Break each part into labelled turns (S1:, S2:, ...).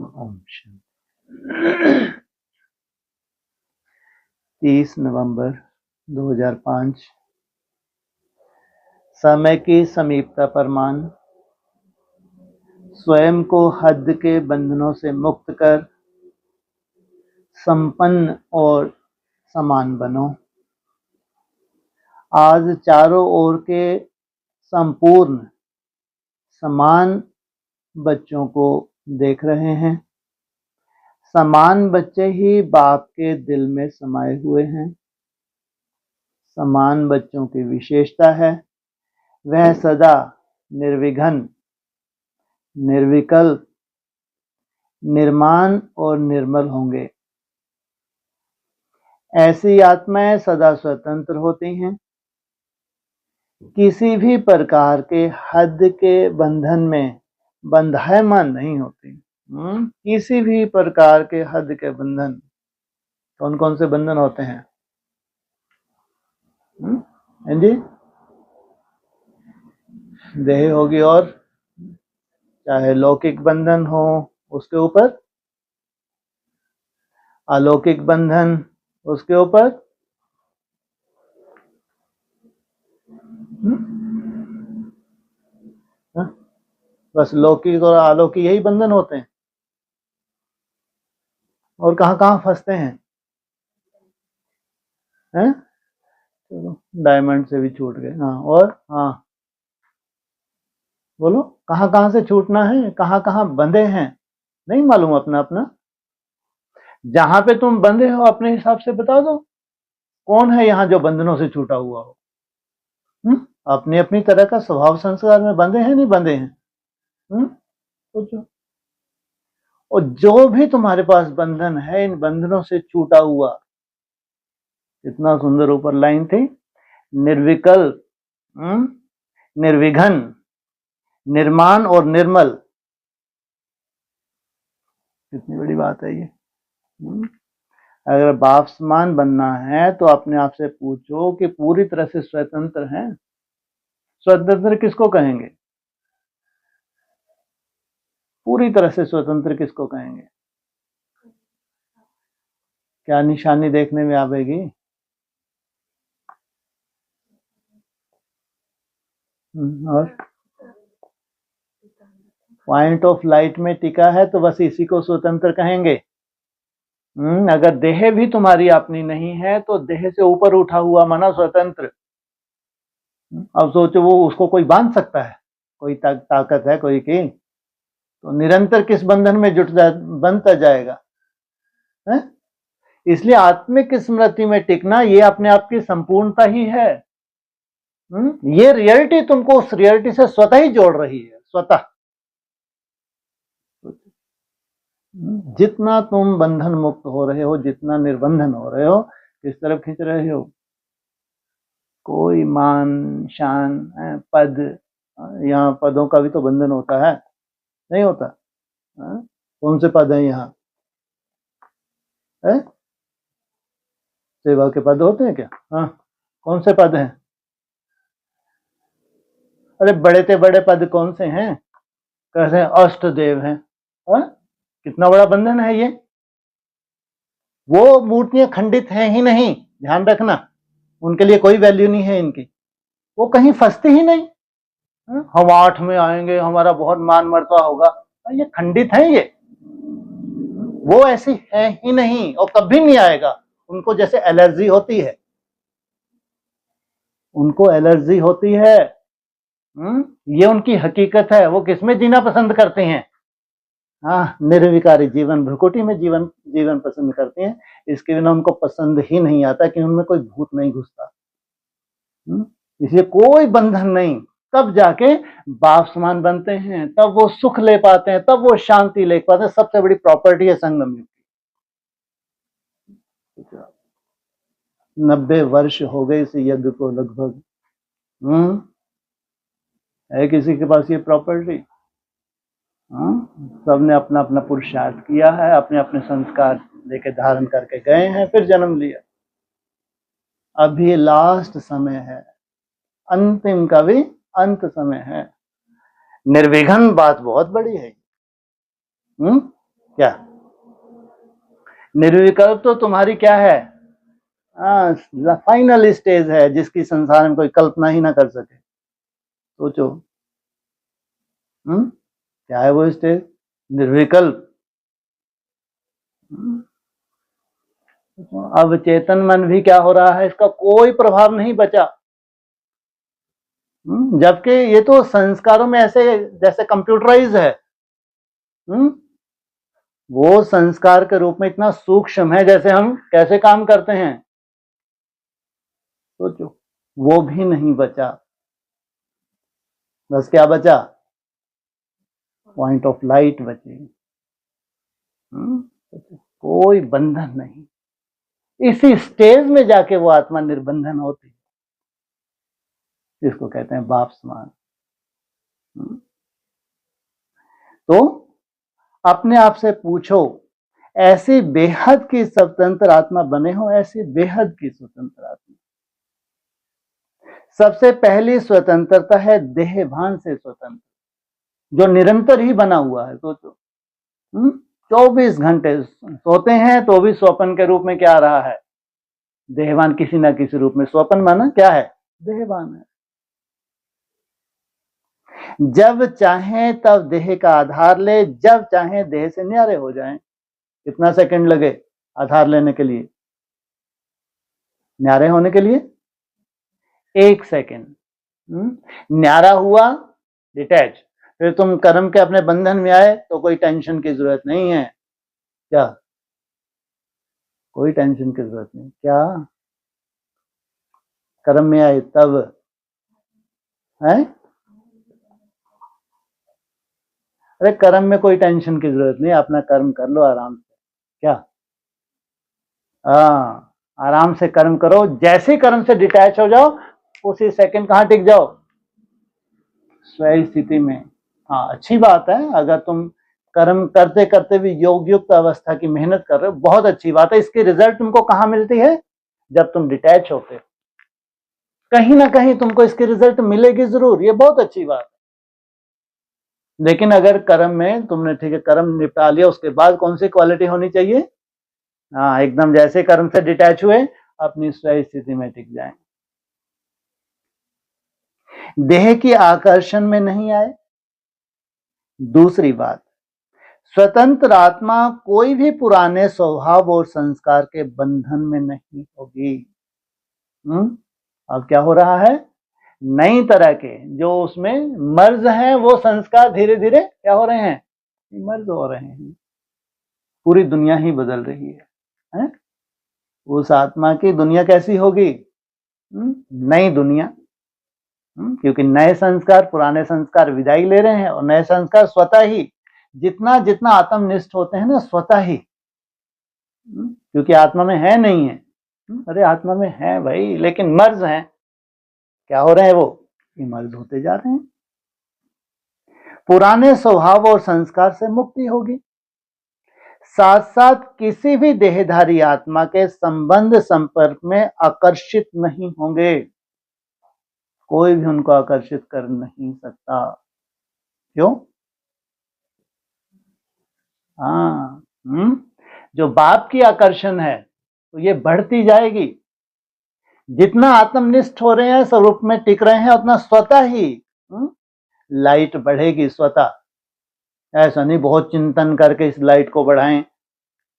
S1: ओम शांति। 30 नवंबर 2005। समय की समीपता प्रमाण। स्वयं को हद के बंधनों से मुक्त कर संपन्न और समान बनो। आज चारों ओर के संपूर्ण समान बच्चों को देख रहे हैं। समान बच्चे ही बाप के दिल में समाये हुए हैं। समान बच्चों की विशेषता है वह सदा निर्विघ्न, निर्विकल्प, निर्माण और निर्मल होंगे। ऐसी आत्माएं सदा स्वतंत्र होती हैं, किसी भी प्रकार के हद के बंधन में बंधायमान नहीं होती। किसी भी प्रकार के हद के बंधन, कौन कौन से बंधन होते हैं? जी, देह होगी और चाहे लौकिक बंधन हो उसके ऊपर, अलौकिक बंधन उसके ऊपर, बस लौकिक और अलौकिक यही बंधन होते हैं। और कहां कहां फंसते हैं? चलो, डायमंड से भी छूट गए। हाँ, और हाँ बोलो, कहां कहां से छूटना है, कहां कहां बंधे हैं? नहीं मालूम अपना अपना? जहां पे तुम बंधे हो अपने हिसाब से बता दो, कौन है यहां जो बंधनों से छूटा हुआ हो? अपनी अपनी तरह का स्वभाव संस्कार में बंधे हैं, नहीं बंधे हैं? सोचो। और जो भी तुम्हारे पास बंधन है, इन बंधनों से छूटा हुआ, कितना सुंदर ऊपर लाइन थी, निर्विकल्प, निर्विघ्न, निर्माण और निर्मल। कितनी बड़ी बात है ये। अगर बाप समान बनना है तो अपने आप से पूछो कि पूरी तरह से स्वतंत्र हैं? स्वतंत्र किसको कहेंगे? पूरी तरह से स्वतंत्र किसको कहेंगे? क्या निशानी देखने में आवेगी? और पॉइंट ऑफ लाइट में टिका है तो बस इसी को स्वतंत्र कहेंगे। अगर देह भी तुम्हारी अपनी नहीं है तो देह से ऊपर उठा हुआ माना स्वतंत्र। अब सोचो, वो उसको कोई बांध सकता है? कोई ताकत है कोई की? तो निरंतर किस बंधन में बनता जाएगा है? इसलिए आत्मिक स्मृति में टिकना ये अपने आप की संपूर्णता ही है। ये रियलिटी तुमको उस रियलिटी से स्वतः ही जोड़ रही है। स्वतः जितना तुम बंधन मुक्त हो रहे हो, जितना निर्बंधन हो रहे हो, किस तरफ खींच रहे हो? कोई मान शान पद, यहाँ पदों का भी तो बंधन होता है, नहीं होता? कौन से पद हैं यहाँ? सेवा के पद होते हैं क्या? हाँ, कौन से पद हैं? अरे बड़े से बड़े पद कौन से हैं? कैसे? अष्ट देव हैं। कितना बड़ा बंधन है ये। वो मूर्तियां खंडित हैं ही नहीं, ध्यान रखना, उनके लिए कोई वैल्यू नहीं है इनकी, वो कहीं फंसती ही नहीं। हम 8 में आएंगे, हमारा बहुत मान मर्तबा होगा, ये खंडित है ये, वो ऐसी है ही नहीं और कभी नहीं आएगा। उनको जैसे एलर्जी होती है, उनको एलर्जी होती है। ये उनकी हकीकत है। वो किसमें जीना पसंद करते हैं? निर्विकारी जीवन, भ्रुकुटी में जीवन पसंद करते हैं। इसके बिना उनको पसंद ही नहीं आता कि उनमें कोई भूत नहीं घुसता। इसलिए कोई बंधन नहीं, तब जाके बाप समान बनते हैं, तब वो सुख ले पाते हैं, तब वो शांति ले पाते हैं। सबसे बड़ी प्रॉपर्टी है संगम युग की। 90 वर्ष हो गए इस यज्ञ को लगभग। है किसी के पास ये प्रॉपर्टी? सबने अपना अपना पुरुषार्थ किया है, अपने अपने संस्कार लेके धारण करके गए हैं, फिर जन्म लिया। अभी लास्ट समय है, अंतिम का भी अंत समय है। निर्विघ्न बात बहुत बड़ी है। क्या निर्विकल्प तो तुम्हारी क्या है, फाइनल स्टेज है जिसकी संसार में कोई कल्पना ही ना कर सके। सोचो क्या है वो स्टेज, निर्विकल्प। अब चेतन मन भी क्या हो रहा है, इसका कोई प्रभाव नहीं बचा। जबकि ये तो संस्कारों में ऐसे जैसे कंप्यूटराइज है, वो संस्कार के रूप में इतना सूक्ष्म है, जैसे हम कैसे काम करते हैं। सोचो वो भी नहीं बचा, बस क्या बचा, पॉइंट ऑफ लाइट बचे। कोई बंधन नहीं, इसी स्टेज में जाके वो आत्मा निर्बंधन होती है, जिसको कहते हैं बाप समान। तो अपने आप से पूछो, ऐसी बेहद की स्वतंत्र आत्मा बने हो, ऐसी बेहद की स्वतंत्र आत्मा। सबसे पहली स्वतंत्रता है देह भान से स्वतंत्र, जो निरंतर ही बना हुआ है। सोचो 24 घंटे सोते हैं तो भी स्वप्न के रूप में क्या आ रहा है, देहवान किसी ना किसी रूप में। स्वप्न माना क्या है, देहवान है। जब चाहे तब देह का आधार ले, जब चाहे देह से न्यारे हो जाएं। कितना सेकंड लगे आधार लेने के लिए, न्यारे होने के लिए 1 सेकंड। न्यारा हुआ, डिटैच, फिर तुम कर्म के अपने बंधन में आए तो कोई टेंशन की जरूरत नहीं है। क्या, कोई टेंशन की जरूरत नहीं। क्या कर्म में आए तब है, अरे कर्म में कोई टेंशन की जरूरत नहीं, अपना कर्म कर लो आराम से। क्या, आराम से कर्म करो, जैसे कर्म से डिटैच हो जाओ उसी सेकंड कहां टिक जाओ, स्वयं स्थिति में। हाँ अच्छी बात है, अगर तुम कर्म करते करते भी योग युक्त अवस्था की मेहनत कर रहे हो, बहुत अच्छी बात है। इसकी रिजल्ट तुमको कहां मिलती है, जब तुम डिटैच होते हो, कहीं ना कहीं तुमको इसकी रिजल्ट मिलेगी जरूर, ये बहुत अच्छी बात है। लेकिन अगर कर्म में तुमने ठीक है कर्म निपटा लिया, उसके बाद कौन सी क्वालिटी होनी चाहिए, हाँ एकदम जैसे कर्म से डिटैच हुए अपनी स्वयं स्थिति में टिक जाए, देह की आकर्षण में नहीं आए। दूसरी बात, स्वतंत्र आत्मा कोई भी पुराने स्वभाव और संस्कार के बंधन में नहीं होगी। अब क्या हो रहा है, नई तरह के जो उसमें मर्ज हैं वो संस्कार धीरे धीरे क्या हो रहे हैं, मर्ज हो रहे हैं। पूरी दुनिया ही बदल रही है? उस आत्मा की दुनिया कैसी होगी, नई दुनिया। क्योंकि नए संस्कार पुराने संस्कार विदाई ले रहे हैं, और नए संस्कार स्वतः ही, जितना जितना आत्मनिष्ठ होते हैं ना स्वतः ही, क्योंकि आत्मा में है नहीं है, अरे आत्मा में है भाई, लेकिन मर्ज हैं, क्या हो रहे हैं वो, मर्ज होते जा रहे हैं। पुराने स्वभाव और संस्कार से मुक्ति होगी, साथ साथ किसी भी देहधारी आत्मा के संबंध संपर्क में आकर्षित नहीं होंगे, कोई भी उनको आकर्षित कर नहीं सकता। क्यों, हाँ जो बाप की आकर्षण है तो ये बढ़ती जाएगी, जितना आत्मनिष्ठ हो रहे हैं स्वरूप में टिक रहे हैं, उतना स्वतः ही लाइट बढ़ेगी स्वतः। ऐसा नहीं बहुत चिंतन करके इस लाइट को बढ़ाएं,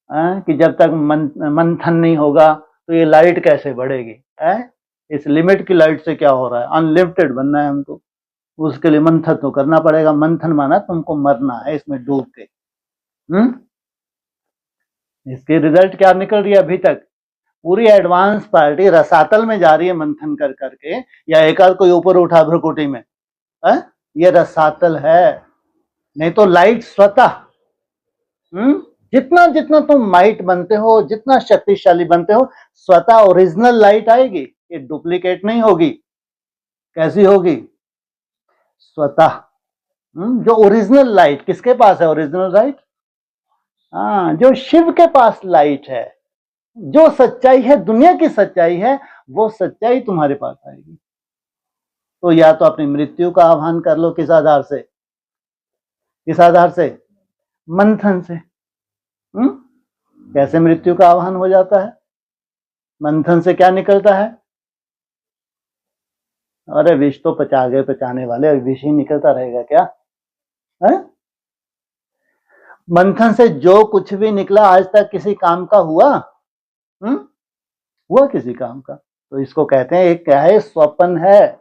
S1: कि जब तक मंथन नहीं होगा तो ये लाइट कैसे बढ़ेगी। इस लिमिट की लाइट से क्या हो रहा है, अनलिमिटेड बनना है हमको, उसके लिए मंथन तो करना पड़ेगा। मंथन माना तुमको मरना है इसमें डूब के। इसके रिजल्ट क्या निकल रही है, अभी तक पूरी एडवांस पार्टी रसातल में जा रही है मंथन कर करके, या एक आध कोई ऊपर उठा भ्रकुटी में, ये रसातल है। नहीं तो लाइट स्वतः, जितना जितना तुम माइट बनते हो, जितना शक्तिशाली बनते हो, स्वतः ओरिजिनल लाइट आएगी, ये डुप्लीकेट नहीं होगी। कैसी होगी, स्वतः। जो ओरिजिनल लाइट किसके पास है, ओरिजिनल लाइट, हाँ जो शिव के पास लाइट है, जो सच्चाई है, दुनिया की सच्चाई है, वो सच्चाई तुम्हारे पास आएगी। तो या तो अपनी मृत्यु का आह्वान कर लो, किस आधार से, किस आधार से, मंथन से। कैसे मृत्यु का आह्वान हो जाता है? मंथन से क्या निकलता है? अरे विष तो पचा गए पचाने वाले, विष ही निकलता रहेगा क्या है? मंथन से जो कुछ भी निकला आज तक किसी काम का हुआ? हुआ किसी काम का? तो इसको कहते हैं एक क्या है, स्वप्न है।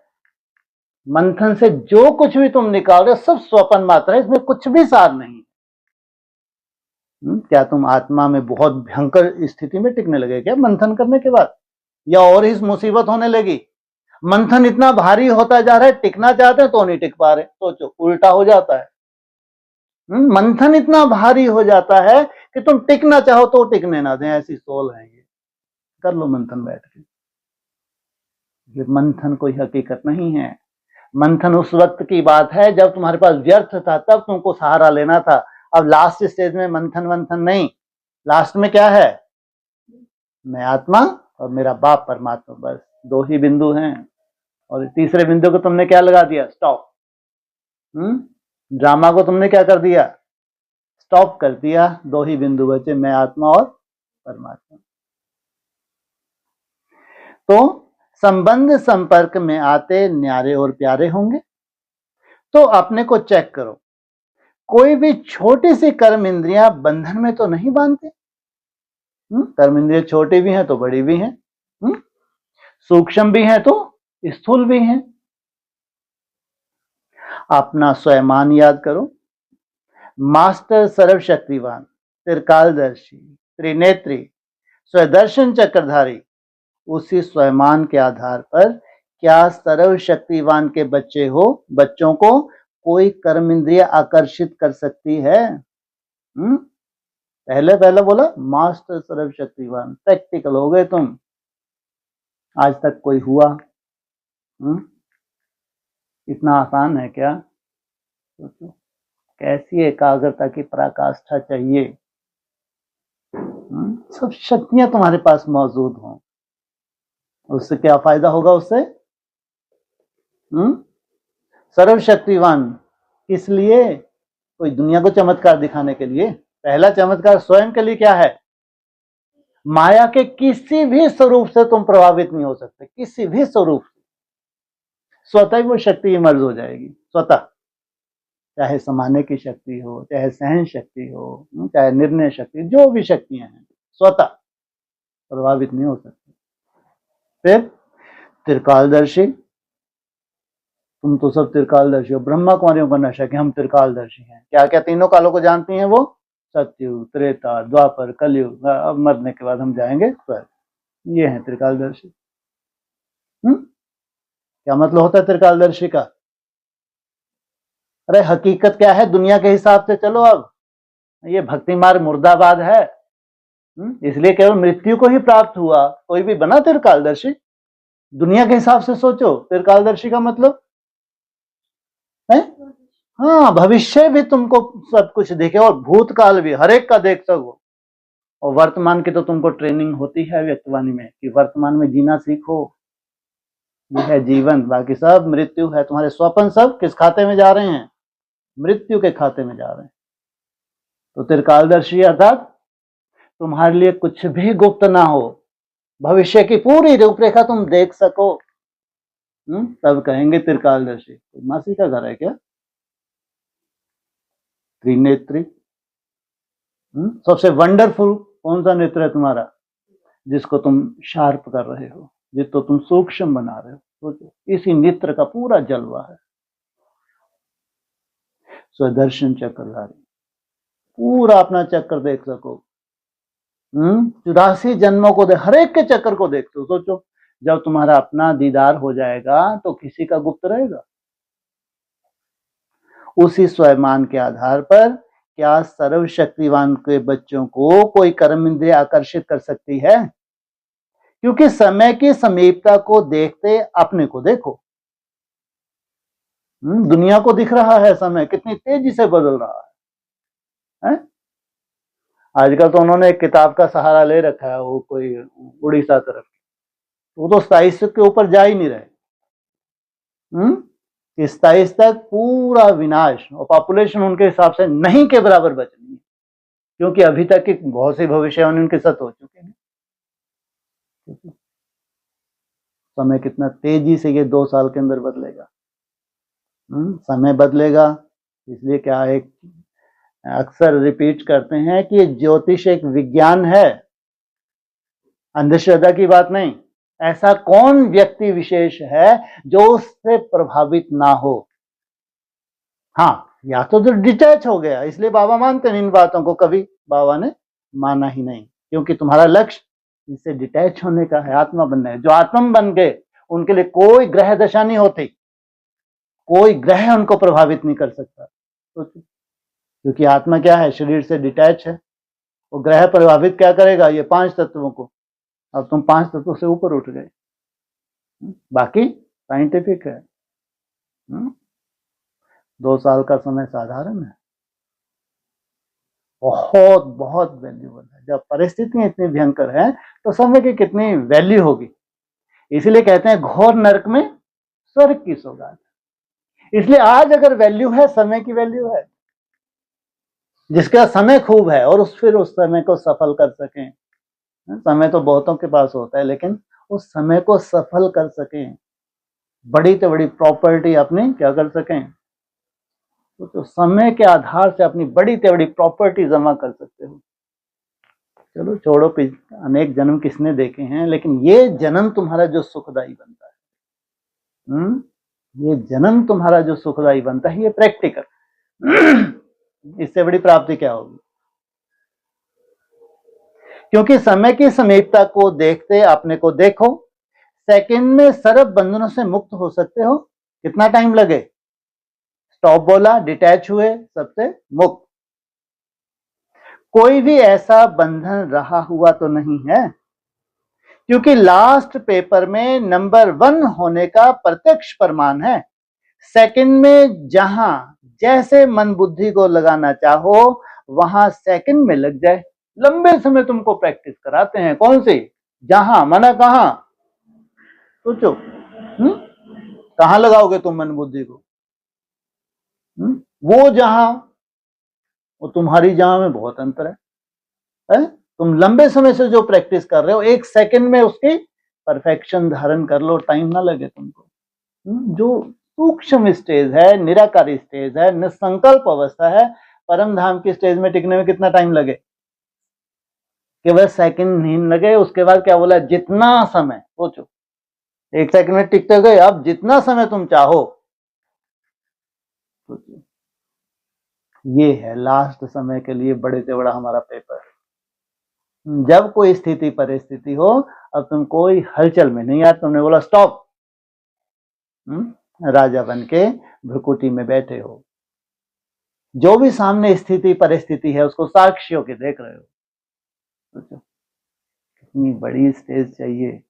S1: मंथन से जो कुछ भी तुम निकाल रहे हो सब स्वप्न मात्र है, इसमें कुछ भी सार नहीं। क्या तुम आत्मा में बहुत भयंकर स्थिति में टिकने लगे क्या मंथन करने के बाद, या और ही मुसीबत होने लगी? मंथन इतना भारी होता जा रहा है, टिकना चाहते हैं तो नहीं टिक पा रहे। सोचो, उल्टा हो जाता है। मंथन इतना भारी हो जाता है कि तुम टिकना चाहो तो टिकने ना दें, ऐसी सोल है ये। कर लो मंथन बैठ के। ये मंथन कोई हकीकत नहीं है। मंथन उस वक्त की बात है जब तुम्हारे पास व्यर्थ था, तब तुमको सहारा लेना था। अब लास्ट स्टेज में मंथन नहीं, लास्ट में क्या है? मैं आत्मा और मेरा बाप परमात्मा, बस दो ही बिंदु हैं। और तीसरे बिंदु को तुमने क्या लगा दिया? स्टॉप। ड्रामा को तुमने क्या कर दिया? स्टॉप कर दिया। दो ही बिंदु बचे, मैं आत्मा और परमात्मा। तो संबंध संपर्क में आते न्यारे और प्यारे होंगे। तो अपने को चेक करो, कोई भी छोटी सी कर्म इंद्रियां बंधन में तो नहीं बांधते। कर्म इंद्रियां छोटी भी हैं तो बड़ी भी हैं, सूक्ष्म भी हैं तो स्थूल भी हैं। अपना स्वयं याद करो। मास्टर सर्वशक्तिवान, त्रिकालदर्शी, त्रिनेत्री, स्वदर्शन चक्रधारी, उसी स्वयं के आधार पर क्या सर्वशक्तिवान के बच्चों को कोई कर्म इंद्रिय आकर्षित कर सकती है? पहले बोला मास्टर सर्वशक्तिवान, प्रैक्टिकल हो गए तुम। आज तक कोई हुआ? इतना आसान है क्या? सोचो, कैसी एकाग्रता की पराकाष्ठा चाहिए। सब शक्तियां तुम्हारे पास मौजूद हों, उससे क्या फायदा होगा? उससे सर्वशक्तिवान किस लिए? कोई दुनिया को चमत्कार दिखाने के लिए? पहला चमत्कार स्वयं के लिए क्या है? माया के किसी भी स्वरूप से तुम प्रभावित नहीं हो सकते, किसी भी स्वरूप से। स्वतः ही वो शक्ति इमर्ज हो जाएगी, स्वतः। चाहे समाने की शक्ति हो, चाहे सहन शक्ति हो, चाहे निर्णय शक्ति, जो भी शक्तियां हैं, स्वतः प्रभावित नहीं हो सकती। फिर त्रिकालदर्शी, तुम तो सब त्रिकालदर्शी हो। ब्रह्मा कुमारियों का नशा कि हम त्रिकालदर्शी हैं। क्या क्या तीनों कालों को जानती हैं वो? सतयुग, त्रेता, द्वापर, कलयुग। अब मरने के बाद हम जाएंगे स्वर्ग। ये है त्रिकालदर्शी। क्या मतलब होता है त्रिकालदर्शी का? अरे हकीकत क्या है? दुनिया के हिसाब से चलो। अब ये भक्ति मार्ग मुर्दाबाद है, इसलिए केवल मृत्यु को ही प्राप्त हुआ, कोई भी बना त्रिकालदर्शी? दुनिया के हिसाब से सोचो, त्रिकालदर्शी का मतलब है हाँ, भविष्य भी तुमको सब कुछ देखे और भूतकाल भी, हर एक का देख सको। और वर्तमान की तो तुमको ट्रेनिंग होती है व्यक्तवाणी में कि वर्तमान में जीना सीखो। ये है जीवन, बाकी सब मृत्यु है। तुम्हारे स्वप्न सब किस खाते में जा रहे हैं? मृत्यु के खाते में जा रहे हैं। तो त्रिकालदर्शी अर्थात तुम्हारे लिए कुछ भी गुप्त ना हो, भविष्य की पूरी रूपरेखा तुम देख सको, तब कहेंगे त्रिकालदर्शी। मासी का घर है क्या? त्रिनेत्री। सबसे वंडरफुल कौन सा नेत्र है तुम्हारा, जिसको तुम शार्प कर रहे हो, जिसको तुम सूक्ष्म बना रहे हो? सोचो, इसी नेत्र का पूरा जलवा है। स्वदर्शन चक्रधारी, पूरा अपना चक्र देख सको। 84 जन्मों को हर एक के चक्र को देख सको। सोचो, जब तुम्हारा अपना दीदार हो जाएगा तो किसी का गुप्त रहेगा? उसी स्वयं के आधार पर क्या सर्वशक्तिवान के बच्चों को कोई कर्म इंद्रिय आकर्षित कर सकती है? क्योंकि समय की समीपता को देखते अपने को देखो। दुनिया को दिख रहा है समय कितनी तेजी से बदल रहा है? आजकल तो उन्होंने एक किताब का सहारा ले रखा है, वो कोई उड़ीसा तरफ, वो तो 27 के ऊपर जा ही नहीं रहे। 27 तक पूरा विनाश, और पॉपुलेशन उनके हिसाब से नहीं के बराबर बचनी है। क्योंकि अभी तक की बहुत सी भविष्यवाणी उनके साथ हो चुके हैं। समय कितना तेजी से ये 2 साल के अंदर बदलेगा। समय बदलेगा, इसलिए क्या है, अक्सर रिपीट करते हैं कि ज्योतिष एक विज्ञान है, अंधश्रद्धा की बात नहीं। ऐसा कौन व्यक्ति विशेष है जो उससे प्रभावित ना हो? हाँ, या तो डिटैच हो गया, इसलिए बाबा मानते हैं इन बातों को, कभी बाबा ने माना ही नहीं, क्योंकि तुम्हारा लक्ष्य इससे डिटैच होने का है, आत्मा बनना है। जो आत्मा बन गए उनके लिए कोई ग्रह दशा नहीं होती, कोई ग्रह उनको प्रभावित नहीं कर सकता, तो क्योंकि आत्मा क्या है, शरीर से डिटैच है। वो ग्रह प्रभावित क्या करेगा, ये 5 तत्वों को। अब तुम 5 तत्वों से ऊपर उठ गए। बाकी साइंटिफिक है। 2 साल का समय साधारण है, बहुत बहुत वैल्यूबल है। जब परिस्थितियां इतनी भयंकर है तो समय की कितनी वैल्यू होगी। इसीलिए कहते हैं घोर नरक में स्वर्ग की सौगात। इसलिए आज अगर वैल्यू है, समय की वैल्यू है। जिसका समय खूब है और फिर उस समय को सफल कर सकें। समय तो बहुतों के पास होता है, लेकिन उस समय को सफल कर सकें, बड़ी से बड़ी प्रॉपर्टी अपनी क्या कर सकें, तो समय के आधार से अपनी बड़ी से बड़ी प्रॉपर्टी जमा कर सकते हो। चलो छोड़ो, अनेक जन्म किसने देखे हैं, लेकिन ये जन्म तुम्हारा जो सुखदाई बनता है, ये जन्म तुम्हारा जो सुखदाई बनता है, ये प्रैक्टिकल। इससे बड़ी प्राप्ति क्या होगी? क्योंकि समय की समीपता को देखते अपने को देखो, सेकंड में सर्व बंधनों से मुक्त हो सकते हो। कितना टाइम लगे? स्टॉप बोला, डिटैच हुए, सबसे मुक्त। कोई भी ऐसा बंधन रहा हुआ तो नहीं है, क्योंकि लास्ट पेपर में नंबर 1 होने का प्रत्यक्ष प्रमाण है। सेकंड में जहां जैसे मन बुद्धि को लगाना चाहो वहां सेकंड में लग जाए। लंबे समय तुमको प्रैक्टिस कराते हैं, कौन सी? जहां मना कहां? सोचो, कहां लगाओगे तुम मन बुद्धि को? वो जहां, वो तुम्हारी जहां में बहुत अंतर है? तुम लंबे समय से जो प्रैक्टिस कर रहे हो, 1 सेकंड में उसकी परफेक्शन धारण कर लो, टाइम ना लगे तुमको। जो सूक्ष्म स्टेज है, निराकारी स्टेज है, निसंकल्प अवस्था है, परम धाम की स्टेज में टिकने में कितना टाइम लगे? केवल सेकंड नहीं लगे। उसके बाद क्या बोला? जितना समय, सोचो 1 सेकंड में टिकते गए, अब जितना समय तुम चाहो। सोचो, ये है लास्ट समय के लिए बड़े से बड़ा हमारा पेपर। जब कोई स्थिति परिस्थिति हो, अब तुम कोई हलचल में नहीं, यार तुमने बोला स्टॉप, राजा बन के भ्रुकुटी में बैठे हो, जो भी सामने स्थिति परिस्थिति है उसको साक्षियों के देख रहे हो। सोचो कितनी बड़ी स्टेज चाहिए।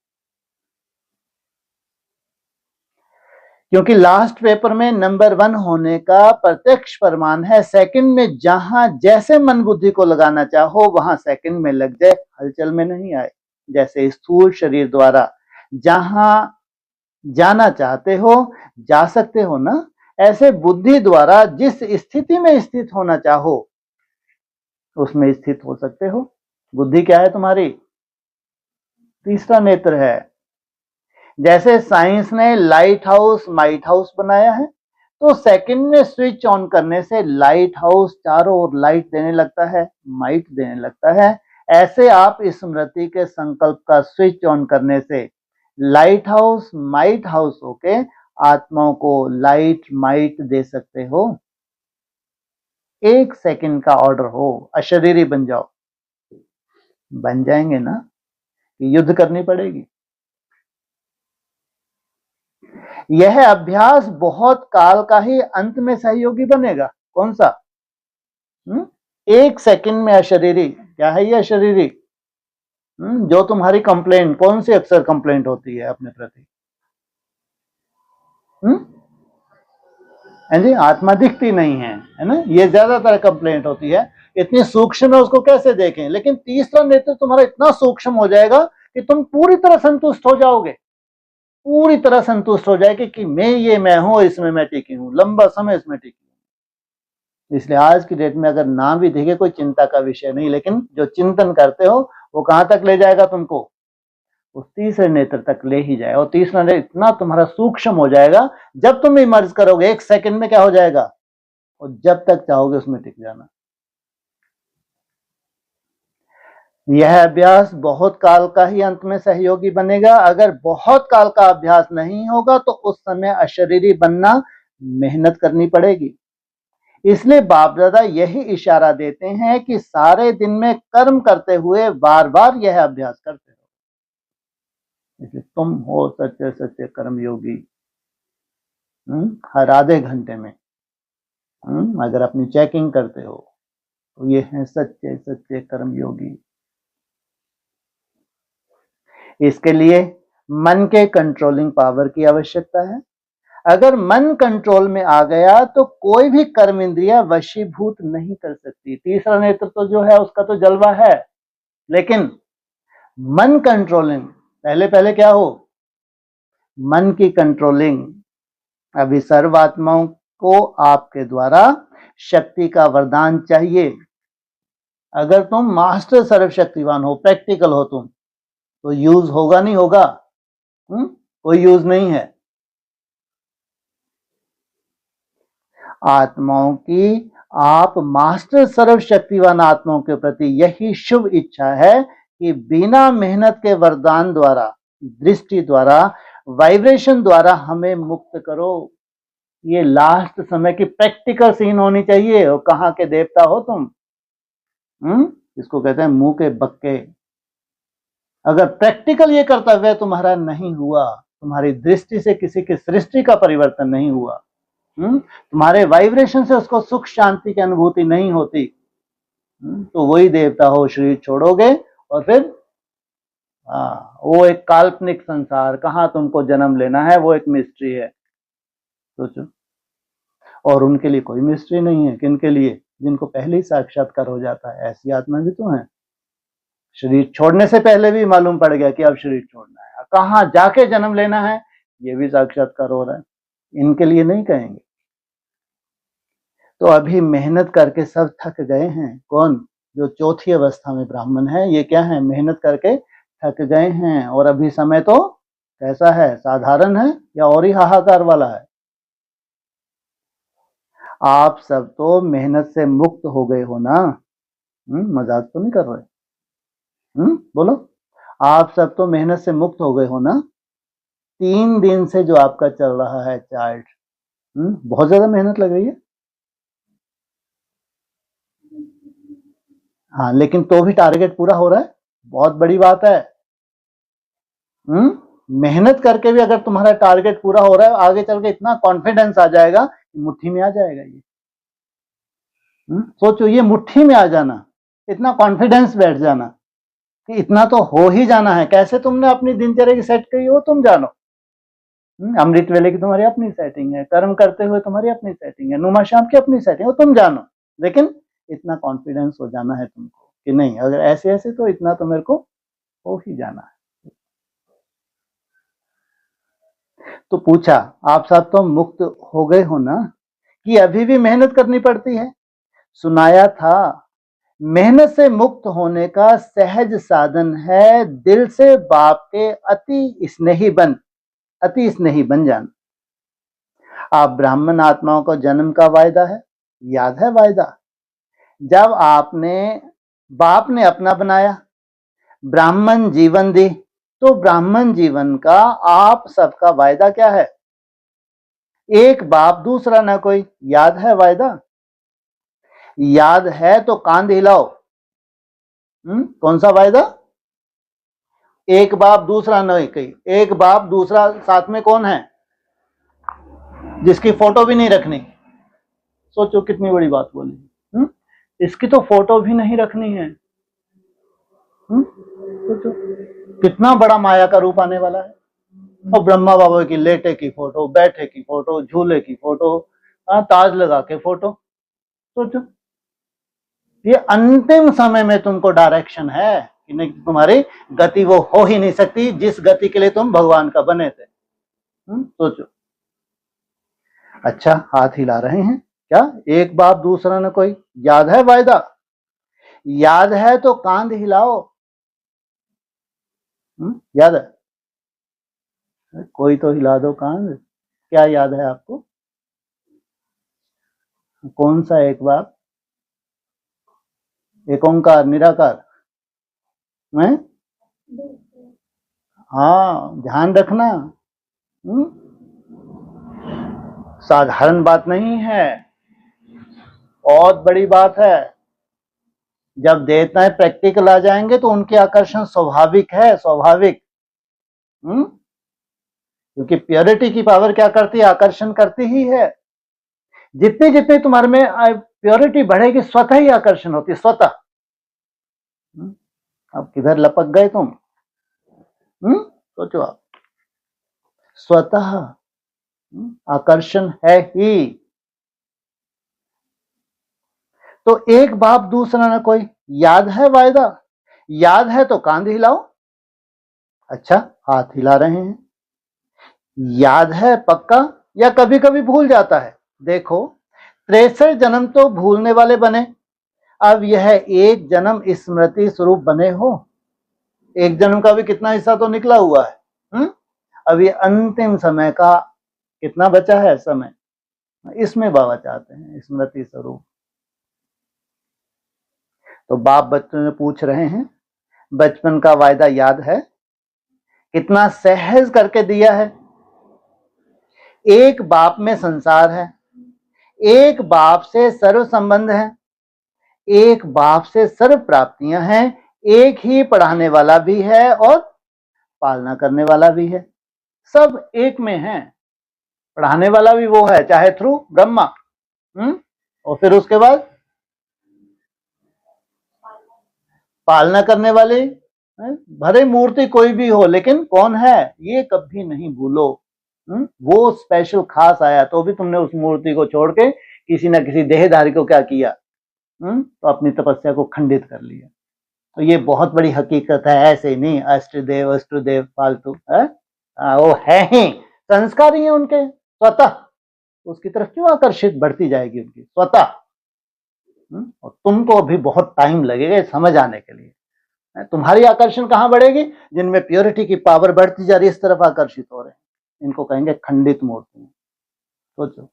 S1: क्योंकि लास्ट पेपर में नंबर 1 होने का प्रत्यक्ष प्रमाण है। सेकंड में जहां जैसे मन बुद्धि को लगाना चाहो वहां सेकंड में लग जाए, हलचल में नहीं आए। जैसे स्थूल शरीर द्वारा जहां जाना चाहते हो जा सकते हो ना, ऐसे बुद्धि द्वारा जिस स्थिति में स्थित होना चाहो उसमें स्थित हो सकते हो। बुद्धि क्या है तुम्हारी? तीसरा नेत्र है। जैसे साइंस ने लाइट हाउस माइट हाउस बनाया है, तो सेकंड में स्विच ऑन करने से लाइट हाउस चारों ओर लाइट देने लगता है, माइट देने लगता है। ऐसे आप स्मृति के संकल्प का स्विच ऑन करने से लाइट हाउस माइट हाउस होके आत्माओं को लाइट माइट दे सकते हो। 1 सेकंड का ऑर्डर हो, अशरीरी बन जाओ। बन जाएंगे ना? युद्ध करनी पड़ेगी। यह अभ्यास बहुत काल का ही अंत में सहयोगी बनेगा। कौन सा? 1 सेकंड में अशरीरी। क्या है ये अशरीरी? जो तुम्हारी कंप्लेंट, कौन सी अक्सर कंप्लेंट होती है अपने प्रति? जी, आत्मा दिखती नहीं है ना, ये ज्यादातर कंप्लेंट होती है। इतनी सूक्ष्म है, उसको कैसे देखें? लेकिन तीसरा नेत्र तुम्हारा इतना सूक्ष्म हो जाएगा कि तुम पूरी तरह संतुष्ट हो जाओगे, पूरी तरह संतुष्ट हो जाएगी कि मैं हूं, इसमें मैं टिकी हूं, लंबा समय इसमें टिकी हूं। इसलिए आज की डेट में अगर ना भी दिखे कोई चिंता का विषय नहीं, लेकिन जो चिंतन करते हो वो कहां तक ले जाएगा तुमको, उस तीसरे नेत्र तक ले ही जाए। और तीसरा नेत्र इतना तुम्हारा सूक्ष्म हो जाएगा, जब तुम इमर्ज करोगे 1 सेकंड में क्या हो जाएगा, और जब तक चाहोगे उसमें टिक जाना। यह अभ्यास बहुत काल का ही अंत में सहयोगी बनेगा। अगर बहुत काल का अभ्यास नहीं होगा तो उस समय अशरीरी बनना मेहनत करनी पड़ेगी। इसलिए बाप दादा यही इशारा देते हैं कि सारे दिन में कर्म करते हुए बार बार यह अभ्यास करते हो। इसलिए तुम हो सच्चे सच्चे कर्मयोगी। हर आधे घंटे में अगर अपनी चेकिंग करते हो तो ये हैं सच्चे सच्चे कर्मयोगी। इसके लिए मन के कंट्रोलिंग पावर की आवश्यकता है। अगर मन कंट्रोल में आ गया तो कोई भी कर्म इंद्रिया वशीभूत नहीं कर सकती। तीसरा नेत्र तो जो है उसका तो जलवा है, लेकिन मन कंट्रोलिंग पहले पहले क्या हो, मन की कंट्रोलिंग। अभी सर्वात्माओं को आपके द्वारा शक्ति का वरदान चाहिए। अगर तुम मास्टर सर्वशक्तिवान हो, प्रैक्टिकल हो तुम, तो यूज होगा नहीं होगा? कोई यूज नहीं है। आत्माओं की, आप मास्टर सर्वशक्तिवान आत्माओं के प्रति यही शुभ इच्छा है कि बिना मेहनत के वरदान द्वारा, दृष्टि द्वारा, वाइब्रेशन द्वारा हमें मुक्त करो। ये लास्ट समय की प्रैक्टिकल सीन होनी चाहिए। और कहां के देवता हो तुम? इसको कहते हैं मुंह के बक्के। अगर प्रैक्टिकल ये कर्तव्य तुम्हारा नहीं हुआ, तुम्हारी दृष्टि से किसी की सृष्टि का परिवर्तन नहीं हुआ, तुम्हारे वाइब्रेशन से उसको सुख शांति की अनुभूति नहीं होती, तो वही देवता हो शरीर छोड़ोगे और फिर वो एक काल्पनिक संसार, कहां तुमको जन्म लेना है वो एक मिस्ट्री है। सोचो। और उनके लिए कोई मिस्ट्री नहीं है। किनके लिए? जिनको पहले ही साक्षात्कार हो जाता है। ऐसी आत्मा भी तो है, शरीर छोड़ने से पहले भी मालूम पड़ गया कि अब शरीर छोड़ना है, कहां जाके जन्म लेना है ये भी साक्षात्कार हो रहा है। इनके लिए नहीं कहेंगे। तो अभी मेहनत करके सब थक गए हैं। कौन? जो चौथी अवस्था में ब्राह्मण है, ये क्या है? मेहनत करके थक गए हैं। और अभी समय तो कैसा है? साधारण है या और ही हाहाकार वाला है? आप सब तो मेहनत से मुक्त हो गए हो ना? मजाक तो नहीं कर रहे? बोलो। आप सब तो मेहनत से मुक्त हो गए हो ना? 3 दिन से जो आपका चल रहा है चार्ट, बहुत ज्यादा मेहनत लग रही है। हाँ, लेकिन तो भी टारगेट पूरा हो रहा है, बहुत बड़ी बात है। मेहनत करके भी अगर तुम्हारा टारगेट पूरा हो रहा है, आगे चल के इतना कॉन्फिडेंस आ जाएगा कि मुट्ठी में आ जाएगा ये। सोचो, ये मुट्ठी में आ जाना, इतना कॉन्फिडेंस बैठ जाना कि इतना तो हो ही जाना है। कैसे तुमने अपनी दिनचर्या की सेट करी हो तुम जानो। अमृत वेले की तुम्हारी अपनी सेटिंग है, कर्म करते हुए तुम्हारी अपनी सेटिंग है, नुमा शाम की अपनी सेटिंग है, तुम जानो। लेकिन इतना कॉन्फिडेंस हो जाना है तुमको कि नहीं, अगर ऐसे ऐसे तो इतना तो मेरे को हो ही जाना है। तो पूछा, आप सब तो मुक्त हो गए हो ना, कि अभी भी मेहनत करनी पड़ती है? सुनाया था, मेहनत से मुक्त होने का सहज साधन है दिल से बाप के अति स्नेही बन जाना। आप ब्राह्मण आत्माओं को जन्म का वायदा है, याद है वायदा? जब बाप ने अपना बनाया, ब्राह्मण जीवन दी, तो ब्राह्मण जीवन का आप सबका वायदा क्या है? एक बाप दूसरा ना कोई। याद है वायदा? याद है तो कांध हिलाओ। कौन सा वायदा? एक बाप दूसरा नहीं कोई। एक बाप दूसरा साथ में कौन है? जिसकी फोटो भी नहीं रखनी। सोचो कितनी बड़ी बात बोली। इसकी तो फोटो भी नहीं रखनी है। सोचो कितना बड़ा माया का रूप आने वाला है। और ब्रह्मा बाबा की लेटे की फोटो, बैठे की फोटो, झूले की फोटो, ताज लगा के फोटो। सोचो, ये अंतिम समय में तुमको डायरेक्शन है कि नहीं, तुम्हारी गति वो हो ही नहीं सकती जिस गति के लिए तुम भगवान का बने थे। सोचो। अच्छा, हाथ हिला रहे हैं, क्या एक बाप दूसरा न कोई, याद है वायदा? याद है तो कांध हिलाओ। याद है? कोई तो हिला दो कांध। क्या याद है आपको? कौन सा एक बाप? एक ओंकार निराकार में? हाँ, ध्यान रखना। साधारण बात नहीं है, बहुत बड़ी बात है। जब देवताएं प्रैक्टिकल आ जाएंगे तो उनके आकर्षण स्वाभाविक है, स्वाभाविक। क्योंकि प्योरिटी की पावर क्या करती है? आकर्षण करती ही है। जितनी जितनी तुम्हारे में प्योरिटी बढ़ेगी, स्वतः ही आकर्षण होती है, स्वतः। अब किधर लपक गए तुम? सोचो आप, स्वतः आकर्षण है ही। तो एक बाप दूसरा न कोई, याद है वायदा? याद है तो कांध हिलाओ। अच्छा, हाथ हिला रहे हैं। याद है पक्का या कभी कभी भूल जाता है? देखो, 63 जन्म तो भूलने वाले बने, अब यह एक जन्म स्मृति स्वरूप बने हो। एक जन्म का भी कितना हिस्सा तो निकला हुआ है। अभी अंतिम समय का कितना बचा है समय, इसमें बाबा चाहते हैं स्मृति स्वरूप। तो बाप बच्चों से पूछ रहे हैं, बचपन का वायदा याद है? कितना सहज करके दिया है। एक बाप में संसार है, एक बाप से सर्व संबंध है, एक बाप से सर्व प्राप्तियां हैं, एक ही पढ़ाने वाला भी है और पालना करने वाला भी है। सब एक में है। पढ़ाने वाला भी वो है, चाहे थ्रू ब्रह्मा, और फिर उसके बाद पालना करने वाले, भरे मूर्ति कोई भी हो, लेकिन कौन है ये कभी नहीं भूलो। वो स्पेशल खास आया तो भी तुमने उस मूर्ति को छोड़ के किसी न किसी देहधारी को क्या किया? तो अपनी तपस्या को खंडित कर लिया। तो ये बहुत बड़ी हकीकत है, ऐसे नहीं अष्टदेव फालतू है। वो है ही, संस्कार ही है उनके स्वतः। उसकी तरफ क्यों आकर्षित बढ़ती जाएगी उनकी स्वतः? और तुमको अभी बहुत टाइम लगेगा समझ आने के लिए। तुम्हारी आकर्षण कहां बढ़ेगी? जिनमें प्योरिटी की पावर बढ़ती जा रही है, इस तरफ आकर्षित हो रहे हैं। इनको कहेंगे खंडित मूर्ति। सोचो,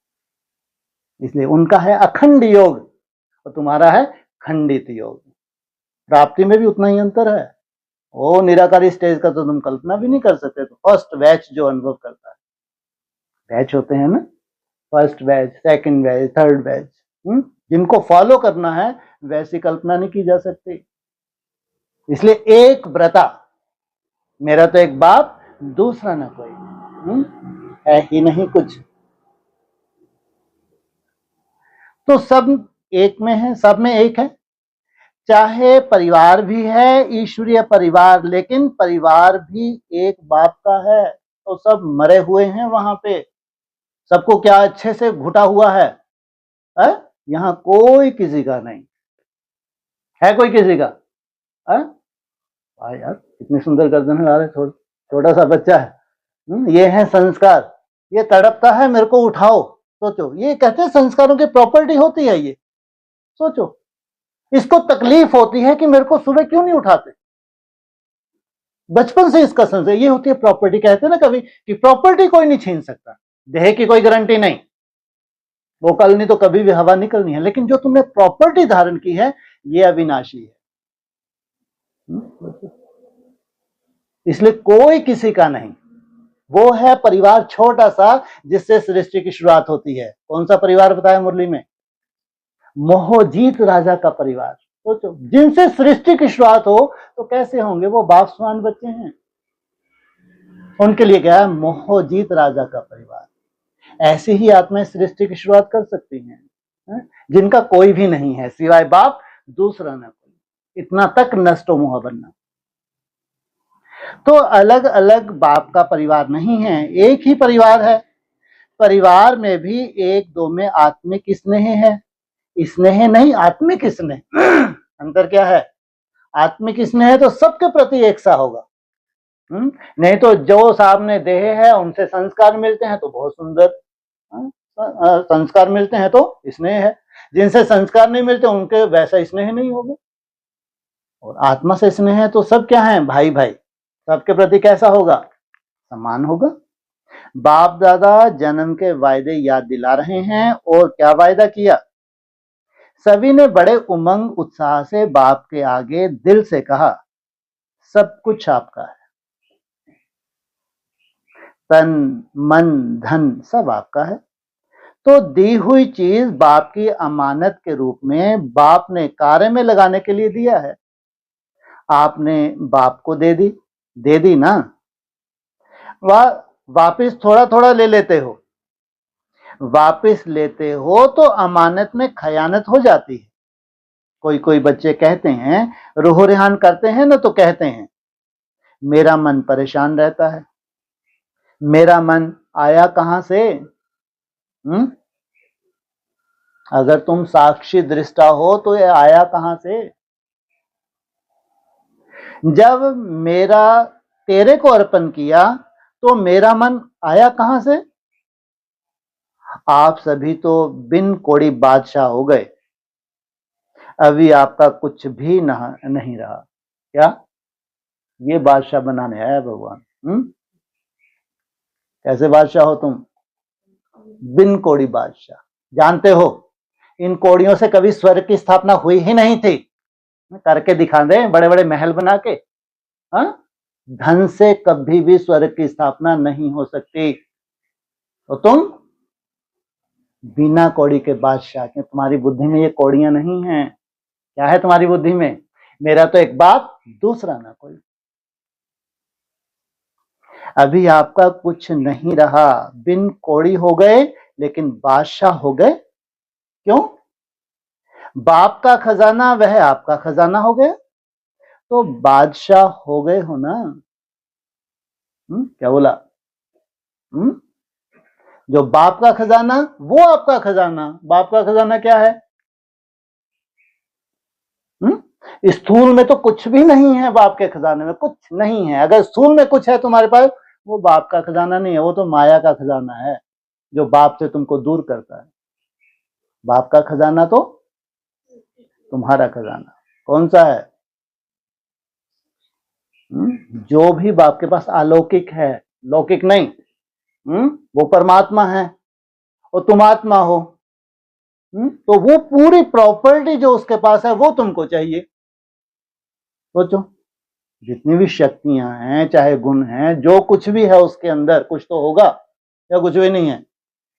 S1: इसलिए उनका है अखंड योग और तुम्हारा है खंडित योग। प्राप्ति में भी उतना ही अंतर है। वो निराकारी स्टेज का तो तुम कल्पना भी नहीं कर सकते। तो फर्स्ट बैच जो अनुभव करता है, बैच होते हैं ना, first batch, second batch, third batch, जिनको फॉलो करना है वैसी कल्पना नहीं की जा सकती। इसलिए एक व्रता, मेरा तो एक बाप दूसरा ना कोई, है ही नहीं कुछ। तो सब एक में है, सब में एक है। चाहे परिवार भी है ईश्वरीय परिवार, लेकिन परिवार भी एक बाप का है। तो सब मरे हुए हैं वहां पे। सबको क्या अच्छे से घुटा हुआ है? यहां कोई किसी का नहीं है। कोई किसी का है? यार कितनी सुंदर गर्दन हिला रहे, छोटा सा बच्चा है। ये है संस्कार। ये तड़पता है, मेरे को उठाओ। सोचो, ये कहते हैं संस्कारों की प्रॉपर्टी होती है ये। सोचो, इसको तकलीफ होती है कि मेरे को सुबह क्यों नहीं उठाते। बचपन से इसका संस्कार, ये होती है प्रॉपर्टी। कहते हैं ना कभी कि प्रॉपर्टी कोई नहीं छीन सकता, देह की कोई गारंटी नहीं, वो कल नहीं तो कभी भी हवा निकलनी है। लेकिन जो तुमने प्रॉपर्टी धारण की है ये अविनाशी है। इसलिए कोई किसी का नहीं। वो है परिवार छोटा सा जिससे सृष्टि की शुरुआत होती है। कौन सा परिवार बताया मुरली में? मोहजीत राजा का परिवार। सोचो, जिनसे सृष्टि की शुरुआत हो तो कैसे होंगे वो बाप समान बच्चे हैं। उनके लिए क्या है? मोहजीत राजा का परिवार। ऐसी ही आत्माएं सृष्टि की शुरुआत कर सकती हैं, जिनका कोई भी नहीं है सिवाय बाप, दूसरा ना कोई। इतना तक नष्टो मोह बनना। तो अलग अलग बाप का परिवार नहीं है, एक ही परिवार है। परिवार में भी एक दो में आत्मिक स्नेह है। स्नेह नहीं, आत्मिक स्नेह। अंतर क्या है? आत्मिक स्नेह तो सबके प्रति एक सा होगा। नहीं तो जो सामने देह है उनसे संस्कार मिलते हैं तो बहुत सुंदर, संस्कार मिलते हैं तो स्नेह है, जिनसे संस्कार नहीं मिलते उनके वैसा स्नेह नहीं होगा। और आत्मा से स्नेह है तो सब क्या है, भाई भाई, सबके प्रति कैसा होगा, समान होगा। बाप दादा जन्म के वायदे याद दिला रहे हैं, और क्या वायदा किया, सभी ने बड़े उमंग उत्साह से बाप के आगे दिल से कहा, सब कुछ आपका है, तन मन धन सब आपका है। तो दी हुई चीज बाप की अमानत के रूप में बाप ने कार्य में लगाने के लिए दिया है। आपने बाप को दे दी ना, वापिस थोड़ा थोड़ा ले लेते हो, वापिस लेते हो तो अमानत में खयानत हो जाती है। कोई कोई बच्चे कहते हैं, रूह रेहान करते हैं ना, तो कहते हैं मेरा मन परेशान रहता है, मेरा मन आया कहां से। अगर तुम साक्षी दृष्टा हो तो ये आया कहां से। जब मेरा तेरे को अर्पण किया तो मेरा मन आया कहां से। आप सभी तो बिन कोड़ी बादशाह हो गए, अभी आपका कुछ भी नहीं रहा। क्या ये बादशाह बनाने आया भगवान। कैसे बादशाह हो तुम, बिन कोड़ी बादशाह। जानते हो इन कोड़ियों से कभी स्वर्ग की स्थापना हुई ही नहीं थी। करके दिखा दे बड़े बड़े महल बना के। धन से कभी भी स्वर्ग की स्थापना नहीं हो सकती। तो तुम बिना कौड़ी के बादशाह के, तुम्हारी बुद्धि में ये कौड़ियां नहीं हैं। क्या है तुम्हारी बुद्धि में, मेरा तो एक बाप दूसरा ना कोई। अभी आपका कुछ नहीं रहा, बिन कौड़ी हो गए लेकिन बादशाह हो गए। क्यों, बाप का खजाना वह आपका खजाना हो गया, तो बादशाह हो गए हो ना। क्या बोला, जो बाप का खजाना वो आपका खजाना। बाप का खजाना क्या है, स्थूल में तो कुछ भी नहीं है, बाप के खजाने में कुछ नहीं है। अगर स्थूल में कुछ है तुम्हारे पास, वो बाप का खजाना नहीं है, वो तो माया का खजाना है जो बाप से तुमको दूर करता है। बाप का खजाना तो तुम्हारा खजाना कौन सा है, जो भी बाप के पास अलौकिक है, लौकिक नहीं, वो परमात्मा है और तुम आत्मा हो। तो वो पूरी प्रॉपर्टी जो उसके पास है वो तुमको चाहिए। सोचो, जितनी भी शक्तियां हैं, चाहे गुण हैं, जो कुछ भी है उसके अंदर कुछ तो होगा या कुछ भी नहीं है।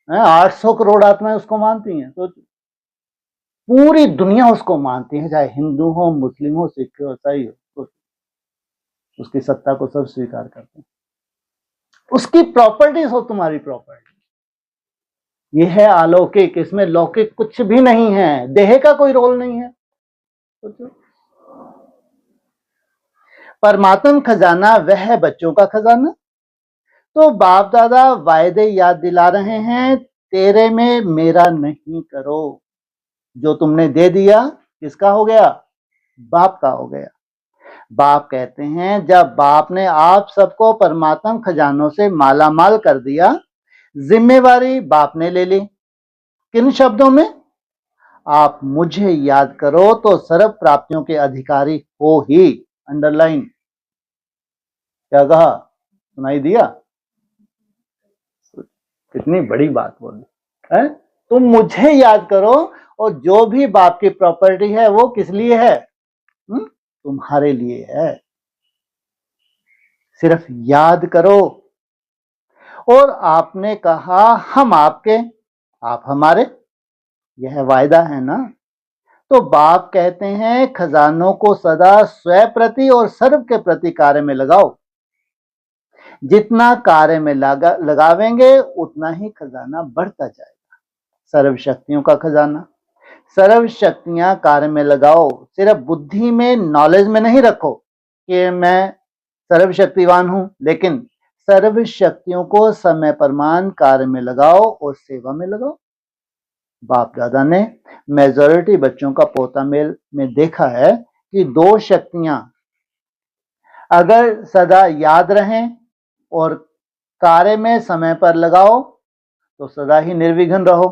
S1: 800 करोड़ आत्माएं उसको मानती हैं। सोचो, पूरी दुनिया उसको मानती है, चाहे हिंदू हो, मुस्लिम हो, सिख हो, ईसाई हो, उसकी सत्ता को सब स्वीकार करते हैं। उसकी प्रॉपर्टीज हो तुम्हारी प्रॉपर्टी। यह है अलौकिक, इसमें लौकिक कुछ भी नहीं है, देह का कोई रोल नहीं है। सोचो, परमात्म खजाना वह है बच्चों का खजाना। तो बाप दादा वायदे याद दिला रहे हैं, तेरे में मेरा नहीं करो। जो तुमने दे दिया किसका हो गया, बाप का हो गया। बाप कहते हैं, जब बाप ने आप सबको परमात्म खजानों से माला माल कर दिया, जिम्मेवारी बाप ने ले ली। किन शब्दों में, आप मुझे याद करो तो सर्व प्राप्तियों के अधिकारी हो ही। अंडरलाइन, क्या कहा, सुनाई दिया, कितनी बड़ी बात बोली है। तुम मुझे याद करो, और जो भी बाप की प्रॉपर्टी है वो किस लिए है, तुम्हारे लिए है। सिर्फ याद करो। और आपने कहा हम आपके, आप हमारे, यह वायदा है ना। तो बाप कहते हैं, खजानों को सदा स्वयं प्रति और सर्व के प्रति कार्य में लगाओ। जितना कार्य में लगावेंगे उतना ही खजाना बढ़ता जाएगा। सर्व शक्तियों का खजाना, सर्व शक्तियां कार्य में लगाओ। सिर्फ बुद्धि में, नॉलेज में नहीं रखो कि मैं सर्वशक्तिवान हूं, लेकिन सर्व शक्तियों को समय प्रमाण कार्य में लगाओ और सेवा में लगाओ। बाप दादा ने मेजॉरिटी बच्चों का पोता मेल में देखा है कि दो शक्तियां अगर सदा याद रहें और कार्य में समय पर लगाओ तो सदा ही निर्विघ्न रहो।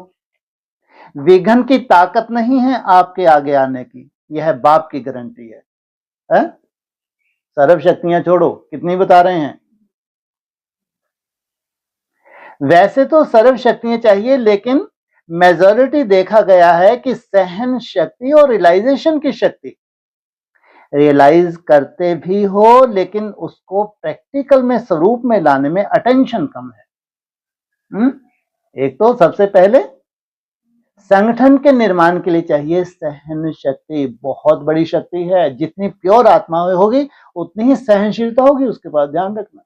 S1: विघ्न की ताकत नहीं है आपके आगे आने की, यह बाप की गारंटी है? सर्व शक्तियां छोड़ो, कितनी बता रहे हैं? वैसे तो सर्व शक्तियां चाहिए, लेकिन मेजॉरिटी देखा गया है कि सहन शक्ति और रियलाइजेशन की शक्ति, रियलाइज करते भी हो लेकिन उसको प्रैक्टिकल में स्वरूप में लाने में अटेंशन कम है। एक तो सबसे पहले संगठन के निर्माण के लिए चाहिए सहन शक्ति, बहुत बड़ी शक्ति है। जितनी प्योर आत्मा होगी उतनी ही सहनशीलता होगी, उसके बाद ध्यान रखना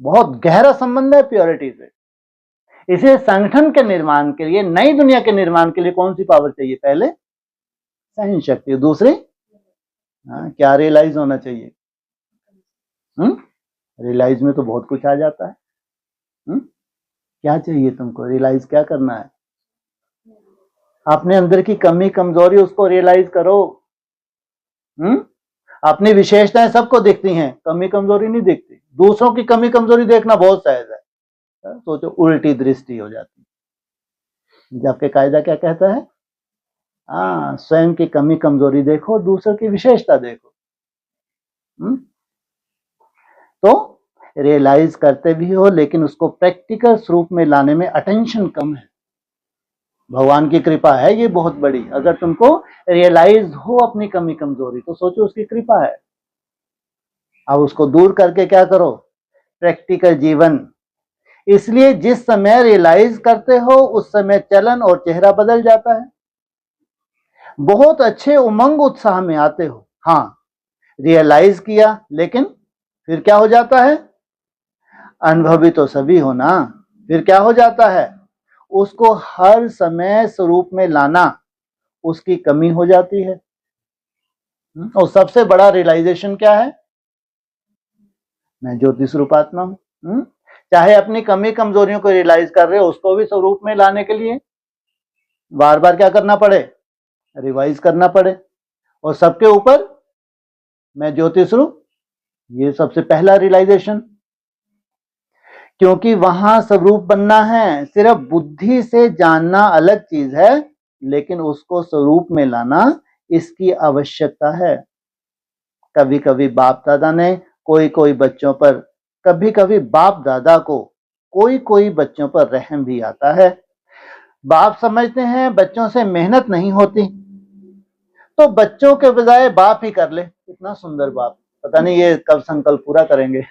S1: बहुत गहरा संबंध है प्योरिटी से। इसे संगठन के निर्माण के लिए, नई दुनिया के निर्माण के लिए कौन सी पावर चाहिए? पहले सहन शक्ति, दूसरी क्या रियलाइज होना चाहिए? रियलाइज में तो बहुत कुछ आ जाता है। क्या चाहिए तुमको? रियलाइज क्या करना है? अपने अंदर की कमी कमजोरी उसको रियलाइज करो। अपनी विशेषताएं सबको दिखती हैं, कमी कमजोरी नहीं दिखती। दूसरों की कमी कमजोरी देखना बहुत सहज है, सोचो उल्टी दृष्टि हो जाती है। जबकि कायदा क्या कहता है? स्वयं की कमी कमजोरी देखो, दूसरों की विशेषता देखो। तो रियलाइज करते भी हो लेकिन उसको प्रैक्टिकल स्वरूप में लाने में अटेंशन कम है। भगवान की कृपा है ये बहुत बड़ी। अगर तुमको रियलाइज हो अपनी कमी कमजोरी तो सोचो उसकी कृपा है। अब उसको दूर करके क्या करो? प्रैक्टिकल जीवन। इसलिए जिस समय रियलाइज करते हो उस समय चलन और चेहरा बदल जाता है। बहुत अच्छे उमंग उत्साह में आते हो, रियलाइज किया, लेकिन फिर क्या हो जाता है? अनुभवी तो सभी हो ना, फिर क्या हो जाता है? उसको हर समय स्वरूप में लाना उसकी कमी हो जाती है। और सबसे बड़ा रियलाइजेशन क्या है? मैं ज्योति स्वरूप आत्मा हूं। चाहे अपनी कमी कमजोरियों को रियलाइज कर रहे हो, उसको भी स्वरूप में लाने के लिए बार बार क्या करना पड़े? रिवाइज करना पड़े। और सबके ऊपर मैं ज्योति स्वरूप, ये सबसे पहला रियलाइजेशन। क्योंकि वहां स्वरूप बनना है। सिर्फ बुद्धि से जानना अलग चीज है, लेकिन उसको स्वरूप में लाना इसकी आवश्यकता है। कभी कभी बाप दादा ने कोई बच्चों पर, कभी कभी बाप दादा को कोई बच्चों पर रहम भी आता है। बाप समझते हैं बच्चों से मेहनत नहीं होती, तो बच्चों के बजाय बाप ही कर ले। इतना सुंदर बाप, पता नहीं ये कब संकल्प पूरा करेंगे।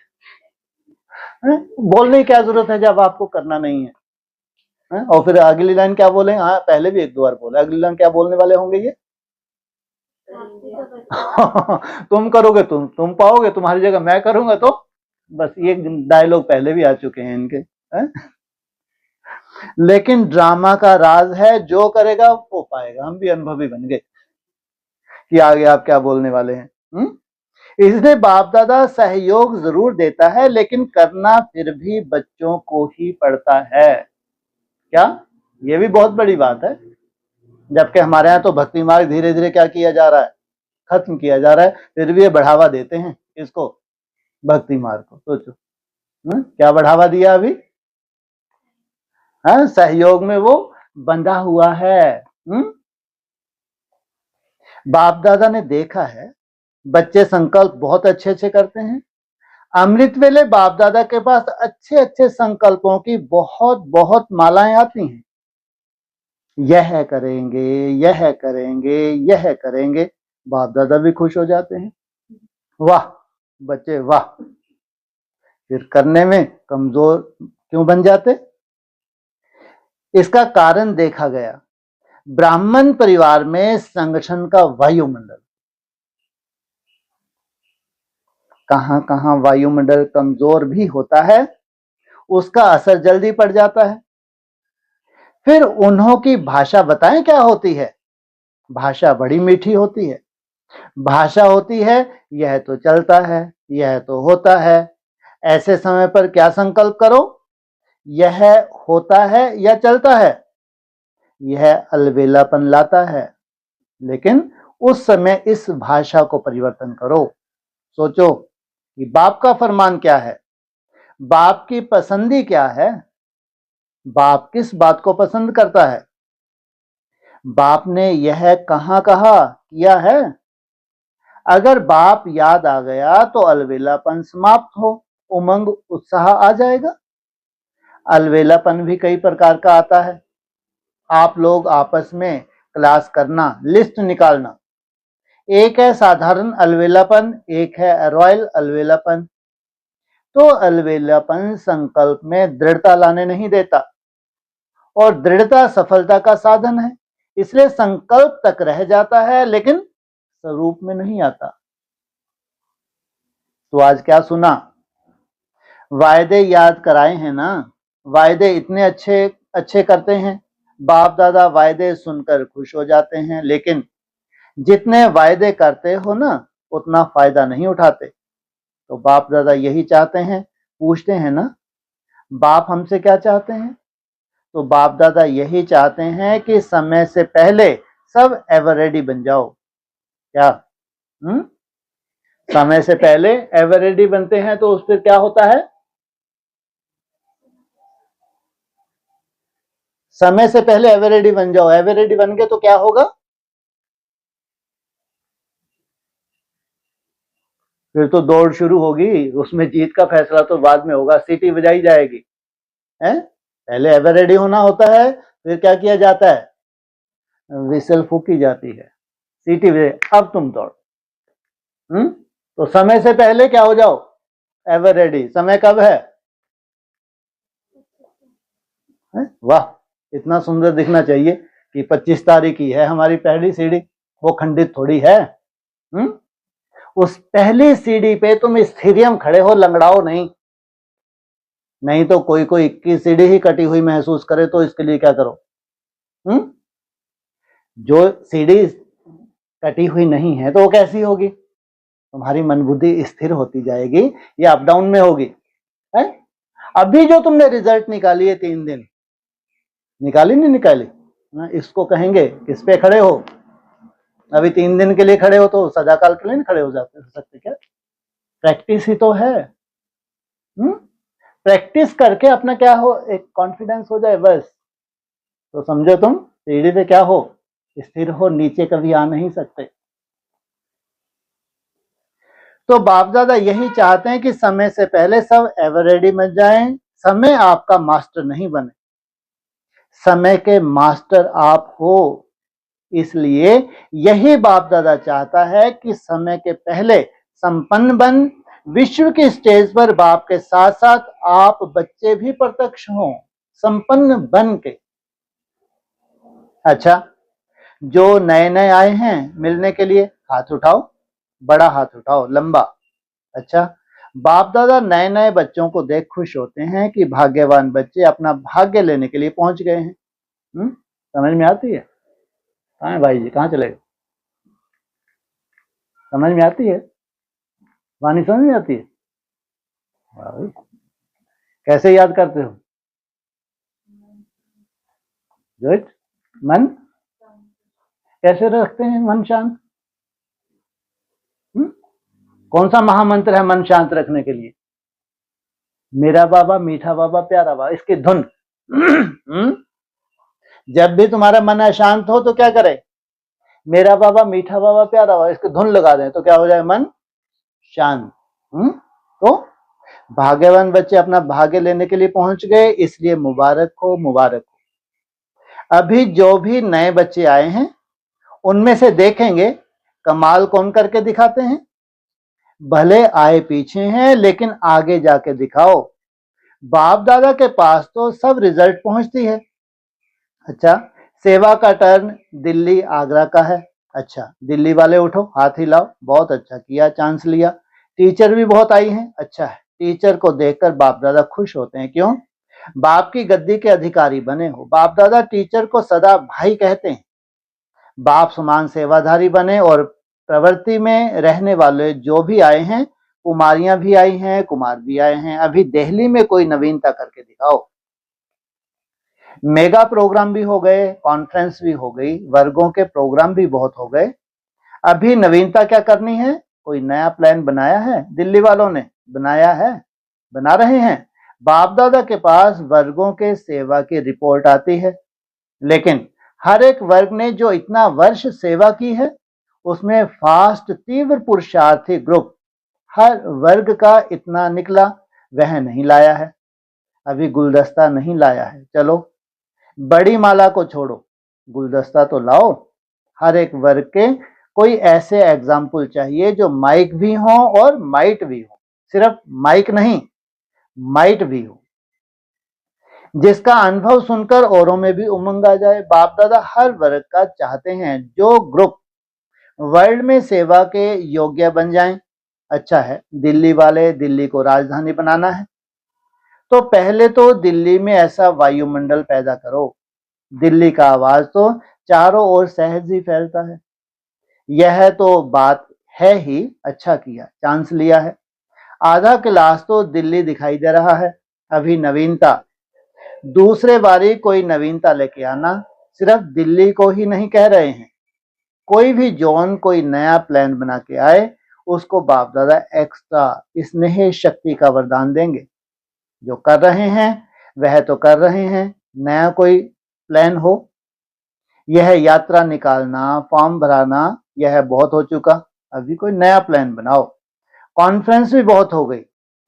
S1: बोलने की क्या जरूरत है जब आपको करना नहीं है? और फिर अगली लाइन क्या बोले? पहले भी एक दो बार बोले, अगली लाइन क्या बोलने वाले होंगे ये? तुम करोगे, तुम पाओगे, तुम्हारी जगह मैं करूंगा। तो बस ये डायलॉग पहले भी आ चुके हैं इनके। लेकिन ड्रामा का राज है, जो करेगा वो पाएगा। हम भी अनुभवी बन गए कि आगे आप क्या बोलने वाले हैं। इसलिए बाप दादा सहयोग जरूर देता है, लेकिन करना फिर भी बच्चों को ही पड़ता है। क्या? ये भी बहुत बड़ी बात है। जबकि हमारे यहाँ तो भक्ति मार्ग धीरे धीरे क्या किया जा रहा है? खत्म किया जा रहा है, फिर भी ये बढ़ावा देते हैं इसको, भक्ति मार्ग को। सोचो क्या बढ़ावा दिया अभी? सहयोग में वो बंधा हुआ है। बाप दादा ने देखा है बच्चे संकल्प बहुत अच्छे अच्छे करते हैं। अमृत वेले बाप दादा के पास अच्छे अच्छे संकल्पों की बहुत बहुत मालाएं आती हैं। यह करेंगे, यह करेंगे, यह करेंगे। बाप दादा भी खुश हो जाते हैं, वाह बच्चे वाह। फिर करने में कमजोर क्यों बन जाते? इसका कारण देखा गया ब्राह्मण परिवार में संगठन का वायुमंडल, कहां कहां वायुमंडल कमजोर भी होता है, उसका असर जल्दी पड़ जाता है। फिर उन्हों की भाषा बताएं क्या होती है? भाषा बड़ी मीठी होती है। भाषा होती है यह तो चलता है, यह तो होता है। ऐसे समय पर क्या संकल्प करो? यह होता है या चलता है? यह अलबेलापन लाता है। लेकिन उस समय इस भाषा को परिवर्तन करो। सोचो कि बाप का फरमान क्या है, बाप की पसंदी क्या है। बाप किस बात को पसंद करता है? बाप ने यह कहाँ कहा किया है? अगर बाप याद आ गया तो अलवेलापन समाप्त हो, उमंग उत्साह आ जाएगा। अलवेलापन भी कई प्रकार का आता है। आप लोग आपस में क्लास करना, लिस्ट निकालना। एक है साधारण अलवेलापन, एक है रॉयल अलवेलापन। तो अलवेलापन संकल्प में दृढ़ता लाने नहीं देता और दृढ़ता सफलता का साधन है, इसलिए संकल्प तक रह जाता है लेकिन स्वरूप में नहीं आता। तो आज क्या सुना? वायदे याद कराए हैं ना। वायदे इतने अच्छे अच्छे करते हैं, बाप दादा वायदे सुनकर खुश हो जाते हैं, लेकिन जितने वायदे करते हो ना उतना फायदा नहीं उठाते। तो बाप दादा यही चाहते हैं, पूछते हैं ना बाप हमसे क्या चाहते हैं? तो बाप दादा यही चाहते हैं कि समय से पहले सब एवर रेडी बन जाओ। क्या समय से पहले एवर रेडी बनते हैं तो उस पर क्या होता है? समय से पहले एवर रेडी बन जाओ। एवर रेडी बन गए तो क्या होगा? फिर तो दौड़ शुरू होगी, उसमें जीत का फैसला तो बाद में होगा, सीटी बजाई जाएगी है? पहले एवर रेडी होना होता है, फिर क्या किया जाता है? विसल फूकी जाती है, सीटी बजाई, अब तुम दौड़। तो समय से पहले क्या हो जाओ? Ever ready. समय कब है? वाह, इतना सुंदर दिखना चाहिए कि 25 तारीख की है हमारी पहली सीढ़ी, वो खंडित थोड़ी है। उस पहली सीढ़ी पे तुम स्थिरियम खड़े हो, लंगड़ाओ नहीं। नहीं तो कोई कोई 21 सीढ़ी ही कटी हुई महसूस करे तो इसके लिए क्या करो? जो सीढ़ी कटी हुई नहीं है तो वो कैसी होगी? तुम्हारी मन बुद्धि स्थिर होती जाएगी या अप डाउन में होगी? है? अभी जो तुमने रिजल्ट निकाली है 3 दिन, निकाली नहीं निकाली? इसको कहेंगे किस पे खड़े हो? अभी 3 दिन के लिए खड़े हो तो सदा काल के लिए नहीं खड़े हो सकते क्या? प्रैक्टिस ही तो है। प्रैक्टिस करके अपना क्या हो, एक कॉन्फिडेंस हो जाए बस, तो समझो तुम सीढ़ी पे क्या हो, स्थिर हो, नीचे कभी आ नहीं सकते। तो बाप दादा यही चाहते हैं कि समय से पहले सब एवर रेडी बन जाएं। समय आपका मास्टर नहीं बने, समय के मास्टर आप हो। इसलिए यही बाप दादा चाहता है कि समय के पहले संपन्न बन, विश्व की स्टेज पर बाप के साथ साथ आप बच्चे भी प्रत्यक्ष हों, संपन्न बन के। अच्छा, जो नए नए आए हैं मिलने के लिए हाथ उठाओ, बड़ा हाथ उठाओ, लंबा। अच्छा, बाप दादा नए नए बच्चों को देख खुश होते हैं कि भाग्यवान बच्चे अपना भाग्य लेने के लिए पहुंच गए हैं। समझ में आती है? कहाँ है भाई जी, कहाँ चले गए? समझ में आती है वाणी? समझ में आती है? कैसे याद करते हो? गुड। मन कैसे रखते हैं मन शांत? कौन सा महामंत्र है मन शांत रखने के लिए? मेरा बाबा मीठा बाबा प्यारा बाबा, इसकी धुन। जब भी तुम्हारा मन अशांत हो तो क्या करे? मेरा बाबा मीठा बाबा प्यारा बाबा, इसकी धुन लगा दें तो क्या हो जाए? मन शांत। तो भाग्यवान बच्चे अपना भाग्य लेने के लिए पहुंच गए, इसलिए मुबारक हो, मुबारक हो। अभी जो भी नए बच्चे आए हैं उनमें से देखेंगे कमाल कौन करके दिखाते हैं। भले आए पीछे हैं लेकिन आगे जाके दिखाओ। बाप दादा के पास तो सब रिजल्ट पहुंचती है। अच्छा, सेवा का टर्न दिल्ली आगरा का है। अच्छा, दिल्ली वाले उठो, हाथ हिलाओ, बहुत अच्छा किया, चांस लिया। टीचर भी बहुत आई हैं, अच्छा है। टीचर को देखकर बाप दादा खुश होते हैं, क्यों? बाप की गद्दी के अधिकारी बने हो। बाप दादा टीचर को सदा भाई कहते हैं। बाप समान सेवाधारी बने और प्रवृत्ति में रहने वाले जो भी आए हैं, कुमारियां भी आई हैं, कुमार भी आए हैं। अभी दिल्ली में कोई नवीनता करके दिखाओ। मेगा प्रोग्राम भी हो गए, कॉन्फ्रेंस भी हो गई, वर्गों के प्रोग्राम भी बहुत हो गए। अभी नवीनता क्या करनी है? कोई नया प्लान बनाया है? दिल्ली वालों ने बनाया है, बना रहे हैं। बाप दादा के पास वर्गों के सेवा की रिपोर्ट आती है, लेकिन हर एक वर्ग ने जो इतना वर्ष सेवा की है उसमें फास्ट तीव्र पुरुषार्थी ग्रुप हर वर्ग का इतना निकला वह नहीं लाया है। अभी गुलदस्ता नहीं लाया है, चलो बड़ी माला को छोड़ो, गुलदस्ता तो लाओ। हर एक वर्ग के कोई ऐसे एग्जाम्पल चाहिए जो माइक भी हो और माइट भी हो, सिर्फ माइक नहीं माइट भी हो, जिसका अनुभव सुनकर औरों में भी उमंग आ जाए। बाप दादा हर वर्ग का चाहते हैं जो ग्रुप वर्ल्ड में सेवा के योग्य बन जाएं। अच्छा है, दिल्ली वाले दिल्ली को राजधानी बनाना है तो पहले तो दिल्ली में ऐसा वायुमंडल पैदा करो, दिल्ली का आवाज तो चारों ओर सहज ही फैलता है। यह तो बात है ही, अच्छा किया चांस लिया है। आधा क्लास तो दिल्ली दिखाई दे रहा है। अभी नवीनता, दूसरे बारी कोई नवीनता लेके आना। सिर्फ दिल्ली को ही नहीं कह रहे हैं, कोई भी जोन कोई नया प्लान बना के आए उसको बाप दादा एक्स्ट्रा स्नेह शक्ति का वरदान देंगे। जो कर रहे हैं वह तो कर रहे हैं, नया कोई प्लान हो। यह यात्रा निकालना, फॉर्म भराना यह बहुत हो चुका, अभी कोई नया प्लान बनाओ। कॉन्फ्रेंस भी बहुत हो गई,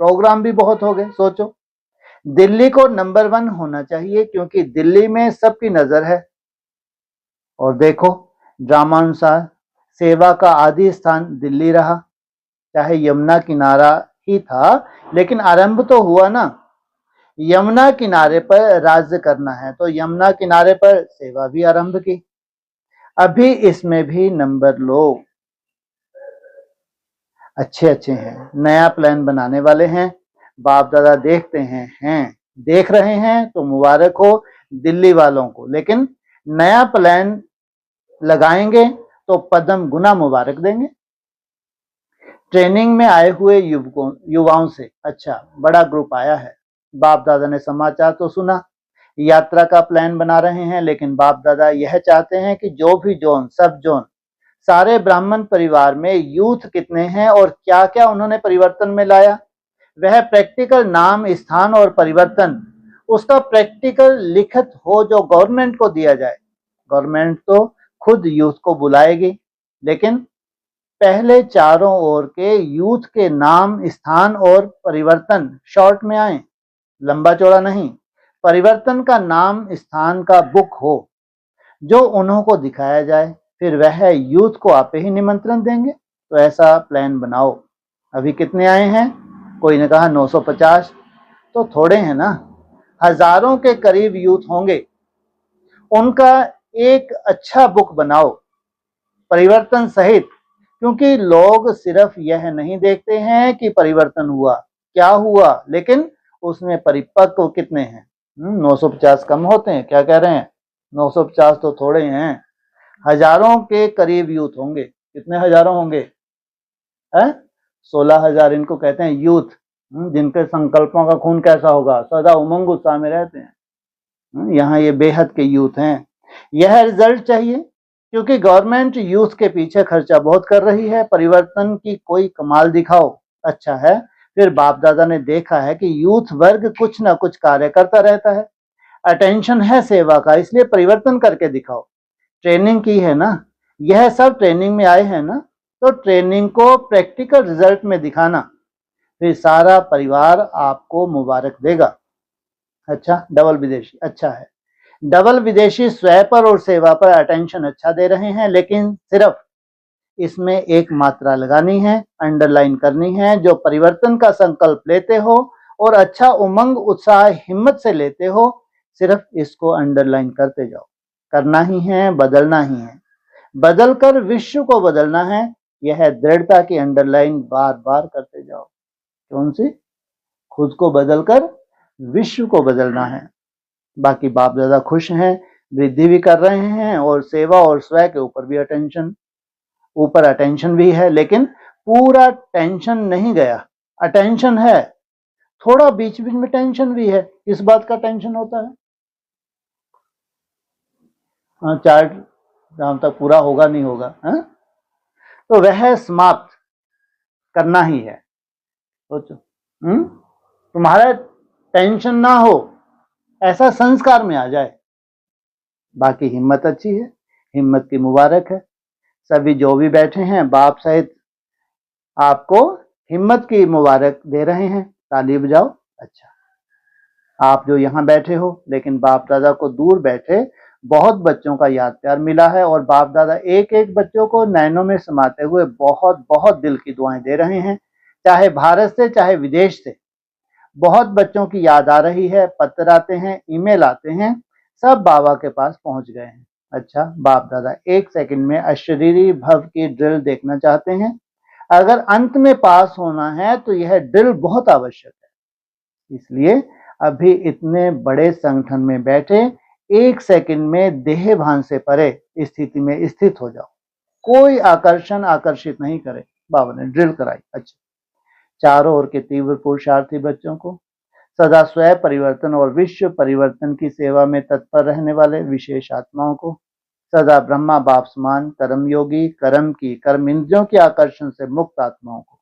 S1: प्रोग्राम भी बहुत हो गए। सोचो, दिल्ली को नंबर 1 होना चाहिए क्योंकि दिल्ली में सबकी नजर है। और देखो, ड्रामानुसार सेवा का आदि स्थान दिल्ली रहा, चाहे यमुना किनारा ही था लेकिन आरंभ तो हुआ ना। यमुना किनारे पर राज्य करना है तो यमुना किनारे पर सेवा भी आरंभ की। अभी इसमें भी नंबर लो, अच्छे अच्छे हैं, नया प्लान बनाने वाले हैं। बाप दादा देखते हैं देख रहे हैं तो मुबारक हो दिल्ली वालों को, लेकिन नया प्लान लगाएंगे तो पदम गुना मुबारक देंगे। ट्रेनिंग में आए हुए युवाओं से अच्छा बड़ा ग्रुप आया है। बाप दादा ने समाचार तो सुना, यात्रा का प्लान बना रहे हैं, लेकिन बाप दादा यह चाहते हैं कि जो भी जोन, सब जोन, सारे ब्राह्मण परिवार में यूथ कितने हैं और क्या क्या उन्होंने परिवर्तन में लाया, वह प्रैक्टिकल नाम, स्थान और परिवर्तन उसका प्रैक्टिकल लिखित हो जो गवर्नमेंट को दिया जाए। गवर्नमेंट तो खुद यूथ को बुलाएगी, लेकिन पहले चारों ओर के यूथ के नाम, स्थान और परिवर्तन शॉर्ट में आए, लंबा चौड़ा नहीं। परिवर्तन का नाम, स्थान का बुक हो जो उन्हों को दिखाया जाए, फिर वह यूथ को आपे ही निमंत्रण देंगे। तो ऐसा प्लान बनाओ। अभी कितने आए हैं? कोई ने कहा 950, तो थोड़े हैं ना, हजारों के करीब यूथ होंगे। उनका एक अच्छा बुक बनाओ परिवर्तन सहित, क्योंकि लोग सिर्फ यह नहीं देखते हैं कि परिवर्तन हुआ, क्या हुआ, लेकिन उसमें परिपक्व कितने हैं। 950 कम होते हैं, क्या कह रहे हैं? 950 तो थोड़े हैं, हजारों के करीब यूथ होंगे। कितने हजारों होंगे? 16,000 इनको कहते हैं यूथ, जिनके संकल्पों का खून कैसा होगा, सदा उमंग उत्साह में रहते हैं। यहाँ ये बेहद के यूथ हैं। यह रिजल्ट चाहिए क्योंकि गवर्नमेंट यूथ के पीछे खर्चा बहुत कर रही है। परिवर्तन की कोई कमाल दिखाओ। अच्छा है, फिर बाप दादा ने देखा है कि यूथ वर्ग कुछ ना कुछ कार्य करता रहता है, अटेंशन है सेवा का, इसलिए परिवर्तन करके दिखाओ। ट्रेनिंग की है ना, यह सब ट्रेनिंग में आए हैं ना, तो ट्रेनिंग को प्रैक्टिकल रिजल्ट में दिखाना, फिर सारा परिवार आपको मुबारक देगा। अच्छा, डबल विदेशी अच्छा है। डबल विदेशी स्वयं पर और सेवा पर अटेंशन अच्छा दे रहे हैं, लेकिन सिर्फ इसमें एक मात्रा लगानी है, अंडरलाइन करनी है। जो परिवर्तन का संकल्प लेते हो और अच्छा उमंग, उत्साह, हिम्मत से लेते हो, सिर्फ इसको अंडरलाइन करते जाओ। करना ही है, बदलना ही है, बदलकर विश्व को बदलना है। यह दृढ़ता की अंडरलाइन बार बार करते जाओ। कौन सी? खुद को बदलकर विश्व को बदलना है। बाकी बाप दादा खुश हैं, वृद्धि भी कर रहे हैं और सेवा और स्वयं के ऊपर भी अटेंशन भी है, लेकिन पूरा टेंशन नहीं गया, अटेंशन है, थोड़ा बीच बीच में टेंशन भी है। किस बात का टेंशन होता है? चार्ट जहां तक पूरा होगा नहीं होगा, तो वह समाप्त करना ही है। सोचो, तुम्हारा टेंशन ना हो, ऐसा संस्कार में आ जाए। बाकी हिम्मत अच्छी है, हिम्मत की मुबारक है। सभी जो भी बैठे हैं बाप सहित आपको हिम्मत की मुबारक दे रहे हैं, ताली बजाओ। अच्छा, आप जो यहाँ बैठे हो लेकिन बाप दादा को दूर बैठे बहुत बच्चों का याद प्यार मिला है, और बाप दादा एक एक बच्चों को नैनों में समाते हुए बहुत बहुत दिल की दुआएं दे रहे हैं, चाहे भारत से चाहे विदेश से। बहुत बच्चों की याद आ रही है, पत्र आते हैं, ईमेल आते हैं, सब बाबा के पास पहुंच गए हैं। अच्छा, बाप दादा 1 सेकंड में अशरीरी भव की ड्रिल देखना चाहते हैं। अगर अंत में पास होना है तो यह ड्रिल बहुत आवश्यक है। इसलिए अभी इतने बड़े संगठन में बैठे 1 सेकंड में देह भान से परे स्थिति में स्थित हो जाओ। कोई आकर्षण आकर्षित नहीं करे। बाबा ने ड्रिल कराई। अच्छा, चारों ओर के तीव्र पुरुषार्थी बच्चों को, सदा स्वयं परिवर्तन और विश्व परिवर्तन की सेवा में तत्पर रहने वाले विशेष आत्माओं को, सदा ब्रह्मा बाप समान कर्मयोगी कर्म की कर्म इंद्रियों के आकर्षण से मुक्त आत्माओं को,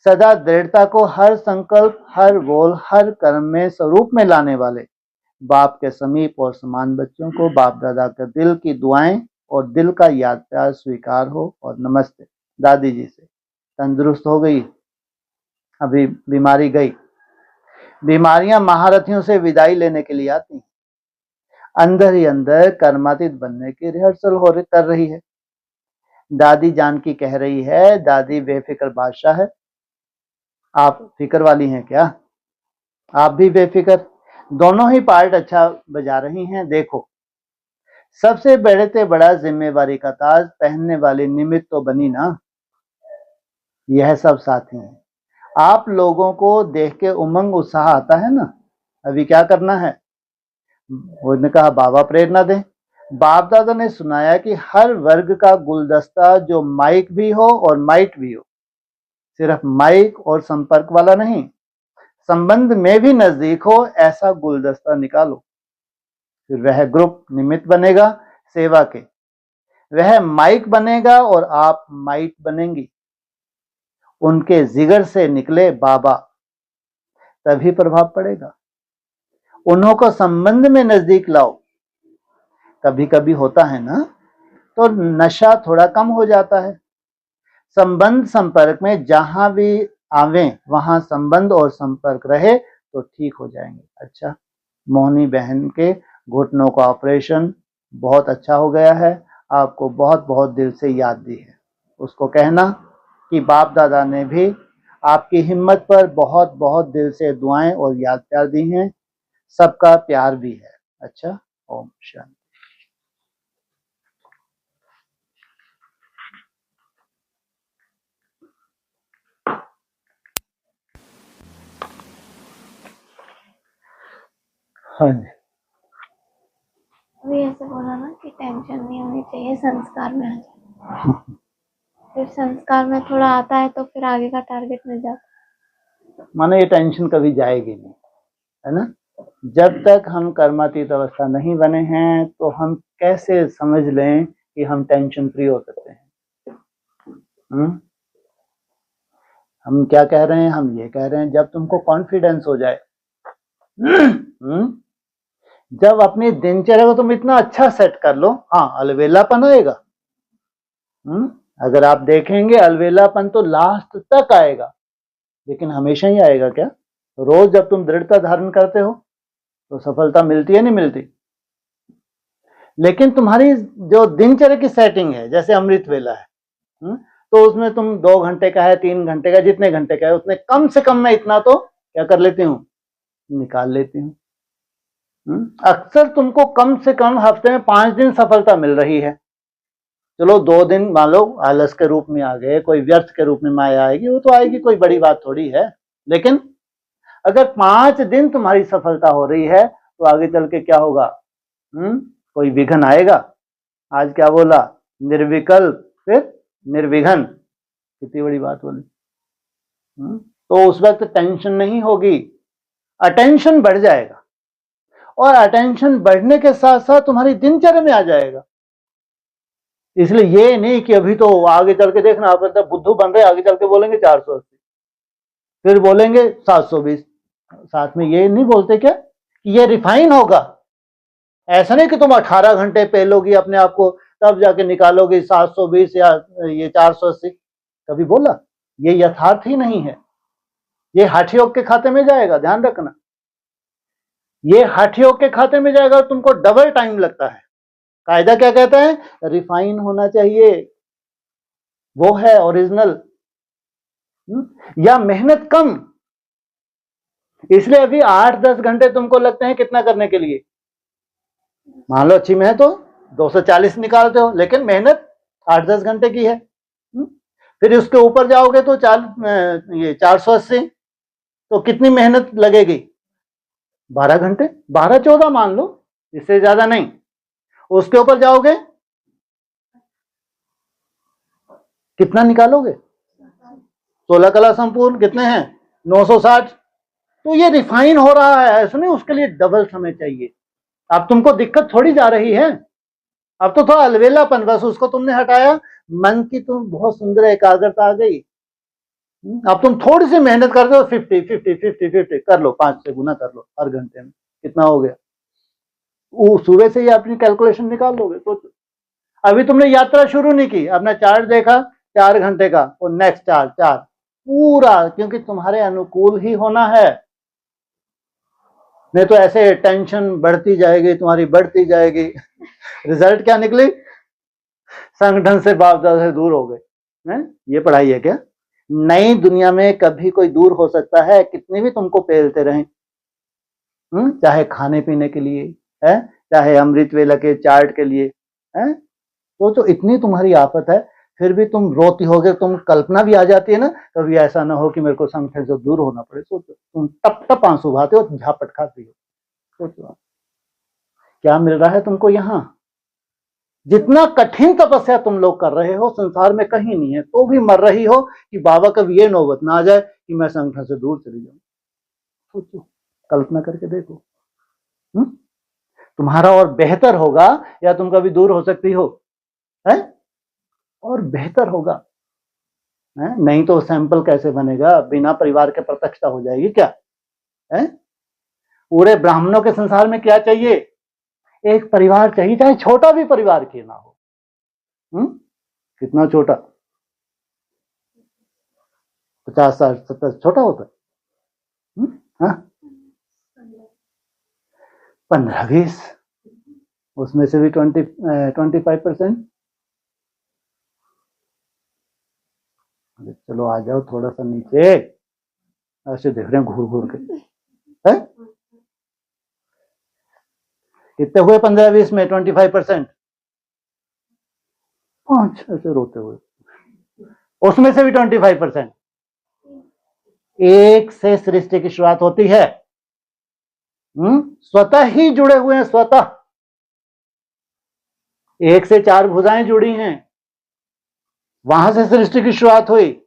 S1: सदा दृढ़ता को हर संकल्प हर बोल हर कर्म में स्वरूप में लाने वाले बाप के समीप और समान बच्चों को बाप दादा के दिल की दुआएं और दिल का याद प्यार स्वीकार हो। और नमस्ते। दादी जी से तंदुरुस्त हो गई, अभी बीमारी गई। बीमारियां महारथियों से विदाई लेने के लिए आती हैं। अंदर ही अंदर कर्मातीत बनने की रिहर्सल कर रही है। दादी जानकी कह रही है, दादी बेफिक्र बादशाह है, आप फिक्र वाली हैं क्या? आप भी बेफिक्र। दोनों ही पार्ट अच्छा बजा रही हैं। देखो, सबसे बड़े से बड़ा जिम्मेवारी का ताज पहनने वाली निमित्त तो बनी ना, यह सब साथी हैं। आप लोगों को देख के उमंग उत्साह आता है ना, अभी क्या करना है? उन्होंने कहा बाबा प्रेरणा दें। बाप दादा ने सुनाया कि हर वर्ग का गुलदस्ता जो माइक भी हो और माइट भी हो, सिर्फ माइक और संपर्क वाला नहीं, संबंध में भी नजदीक हो, ऐसा गुलदस्ता निकालो। फिर वह ग्रुप निमित्त बनेगा सेवा के, वह माइक बनेगा और आप माइट बनेंगी। उनके जिगर से निकले बाबा, तभी प्रभाव पड़ेगा। उन्हों को संबंध में नजदीक लाओ। कभी कभी होता है ना, तो नशा थोड़ा कम हो जाता है। संबंध संपर्क में जहां भी आवे वहां संबंध और संपर्क रहे तो ठीक हो जाएंगे। अच्छा, मोहनी बहन के घुटनों का ऑपरेशन बहुत अच्छा हो गया है, आपको बहुत बहुत दिल से याद दी है। उसको कहना कि बाप दादा ने भी आपकी हिम्मत पर बहुत बहुत दिल से दुआएं और याद प्यार दी हैं, सबका प्यार भी है। अच्छा, ओम शांति। हाँ जी,
S2: अभी ऐसे बोला ना कि टेंशन नहीं होनी चाहिए, संस्कार में आ जाए। फिर संस्कार में थोड़ा आता है तो फिर आगे का टारगेट मिल जाता।
S1: माने ये टेंशन कभी जाएगी नहीं, है ना? जब तक हम कर्मातीत अवस्था नहीं बने हैं तो हम कैसे समझ लें कि हम टेंशन फ्री हो सकते हैं? हम क्या कह रहे हैं? हम ये कह रहे हैं जब तुमको कॉन्फिडेंस हो जाए, जब अपनी दिनचर्या को तुम इतना अच्छा सेट कर लो, हाँ अलवेलापन आएगा। अगर आप देखेंगे अलवेलापन तो लास्ट तक आएगा, लेकिन हमेशा ही आएगा क्या? रोज जब तुम दृढ़ता धारण करते हो तो सफलता मिलती है नहीं मिलती? लेकिन तुम्हारी जो दिनचर्या की सेटिंग है, जैसे अमृत वेला है, तो उसमें तुम 2 घंटे का है, 3 घंटे का, जितने घंटे का है उतने कम से कम मैं इतना तो क्या कर लेती हूँ, निकाल लेती हूँ। अक्सर तुमको कम से कम हफ्ते में 5 दिन सफलता मिल रही है। चलो 2 दिन मान लो आलस के रूप में आ गए, कोई व्यर्थ के रूप में माया आएगी, वो तो आएगी, कोई बड़ी बात थोड़ी है। लेकिन अगर 5 दिन तुम्हारी सफलता हो रही है तो आगे चल के क्या होगा? कोई विघ्न आएगा? आज क्या बोला? निर्विकल्प फिर निर्विघ्न, कितनी बड़ी बात बोली। तो उस वक्त टेंशन नहीं होगी, अटेंशन बढ़ जाएगा, और अटेंशन बढ़ने के साथ साथ तुम्हारी दिनचर्या में आ जाएगा। इसलिए ये नहीं कि अभी तो आगे चल के देखना, आप बुद्धू बन रहे, आगे चल के बोलेंगे 480, फिर बोलेंगे 720, साथ में ये नहीं बोलते क्या कि ये रिफाइन होगा। ऐसा नहीं कि तुम 18 घंटे पहलोगी अपने आप को तब जाके निकालोगे 720 या ये 480, कभी बोला? ये यथार्थ ही नहीं है। ये हठ योग के खाते में जाएगा, ध्यान रखना। ये हठ योग के खाते में जाएगा और तुमको डबल टाइम लगता है। कायदा क्या कहता है? रिफाइन होना चाहिए, वो है ओरिजिनल। या मेहनत कम, इसलिए अभी 8-10 घंटे तुमको लगते हैं कितना करने के लिए। मान लो अच्छी मेहनत हो 240 निकालते हो, लेकिन मेहनत 8-10 घंटे की है। फिर उसके ऊपर जाओगे तो ये 480, तो कितनी मेहनत लगेगी? 12 घंटे, 12-14 मान लो, इससे ज्यादा नहीं। उसके ऊपर जाओगे कितना निकालोगे? 16 कला संपूर्ण कितने हैं? 960। तो ये रिफाइन हो रहा है, ऐसा नहीं, उसके लिए डबल समय चाहिए। अब तुमको दिक्कत थोड़ी जा रही है, अब तो थोड़ा अलवेलापन, बस उसको तुमने हटाया, मन की तुम बहुत सुंदर एकाग्रता आ गई। अब तुम थोड़ी सी मेहनत कर दो, 50 कर लो, 5 से गुना कर लो हर घंटे में, कितना हो गया? वो सुबह से ही अपनी कैलकुलेशन निकाल लोगे। तो अभी तुमने यात्रा शुरू नहीं की, अपना चार्ट देखा 4 घंटे का, और नेक्स्ट चार पूरा, क्योंकि तुम्हारे अनुकूल ही होना है। नहीं तो ऐसे टेंशन बढ़ती जाएगी तुम्हारी, बढ़ती जाएगी। रिजल्ट क्या निकली? संगठन से बाप दादा से दूर हो गए। ये पढ़ाई है क्या? नई दुनिया में कभी कोई दूर हो सकता है, कितने भी तुमको पेलते रहें, चाहे खाने पीने के लिए है, चाहे अमृत वेला के चार्ट के लिए है, तो इतनी तुम्हारी आफत है, फिर भी तुम रोती होगे। तुम कल्पना भी आ जाती है ना, कभी ऐसा ना हो कि मेरे को संगठन से दूर होना पड़े। सोचो, तुम टप टप आंसू बहाते हो, झापट खाती हो। सोचो क्या मिल रहा है तुमको यहाँ। जितना कठिन तपस्या तुम लोग कर रहे हो संसार में कहीं नहीं है, तो भी मर रही हो कि बाबा कभी ये नौबत ना आ जाए कि मैं संगठन से दूर चली जाऊं। सोचो, कल्पना करके देखो। तुम्हारा और बेहतर होगा, या तुम कभी दूर हो सकती हो है? और बेहतर होगा है? नहीं तो सैंपल कैसे बनेगा? बिना परिवार के प्रत्यक्षता हो जाएगी क्या है? पूरे ब्राह्मणों के संसार में क्या चाहिए? एक परिवार चाहिए, चाहे छोटा भी परिवार क्यों ना हो। कितना छोटा? 50-60-70 छोटा होता है? 15-20, उसमें से भी 25%। चलो आ जाओ थोड़ा सा नीचे, ऐसे देख रहे हैं घूर घूर के है? कितने हुए 15-20 में 25%? 5 ऐसे रोते हुए, उसमें से भी 25%। एक से सृष्टि की शुरुआत होती है। स्वतः ही जुड़े हुए हैं, स्वतः। 1 से 4 भुजाएं जुड़ी हैं, वहां से सृष्टि की शुरुआत हुई,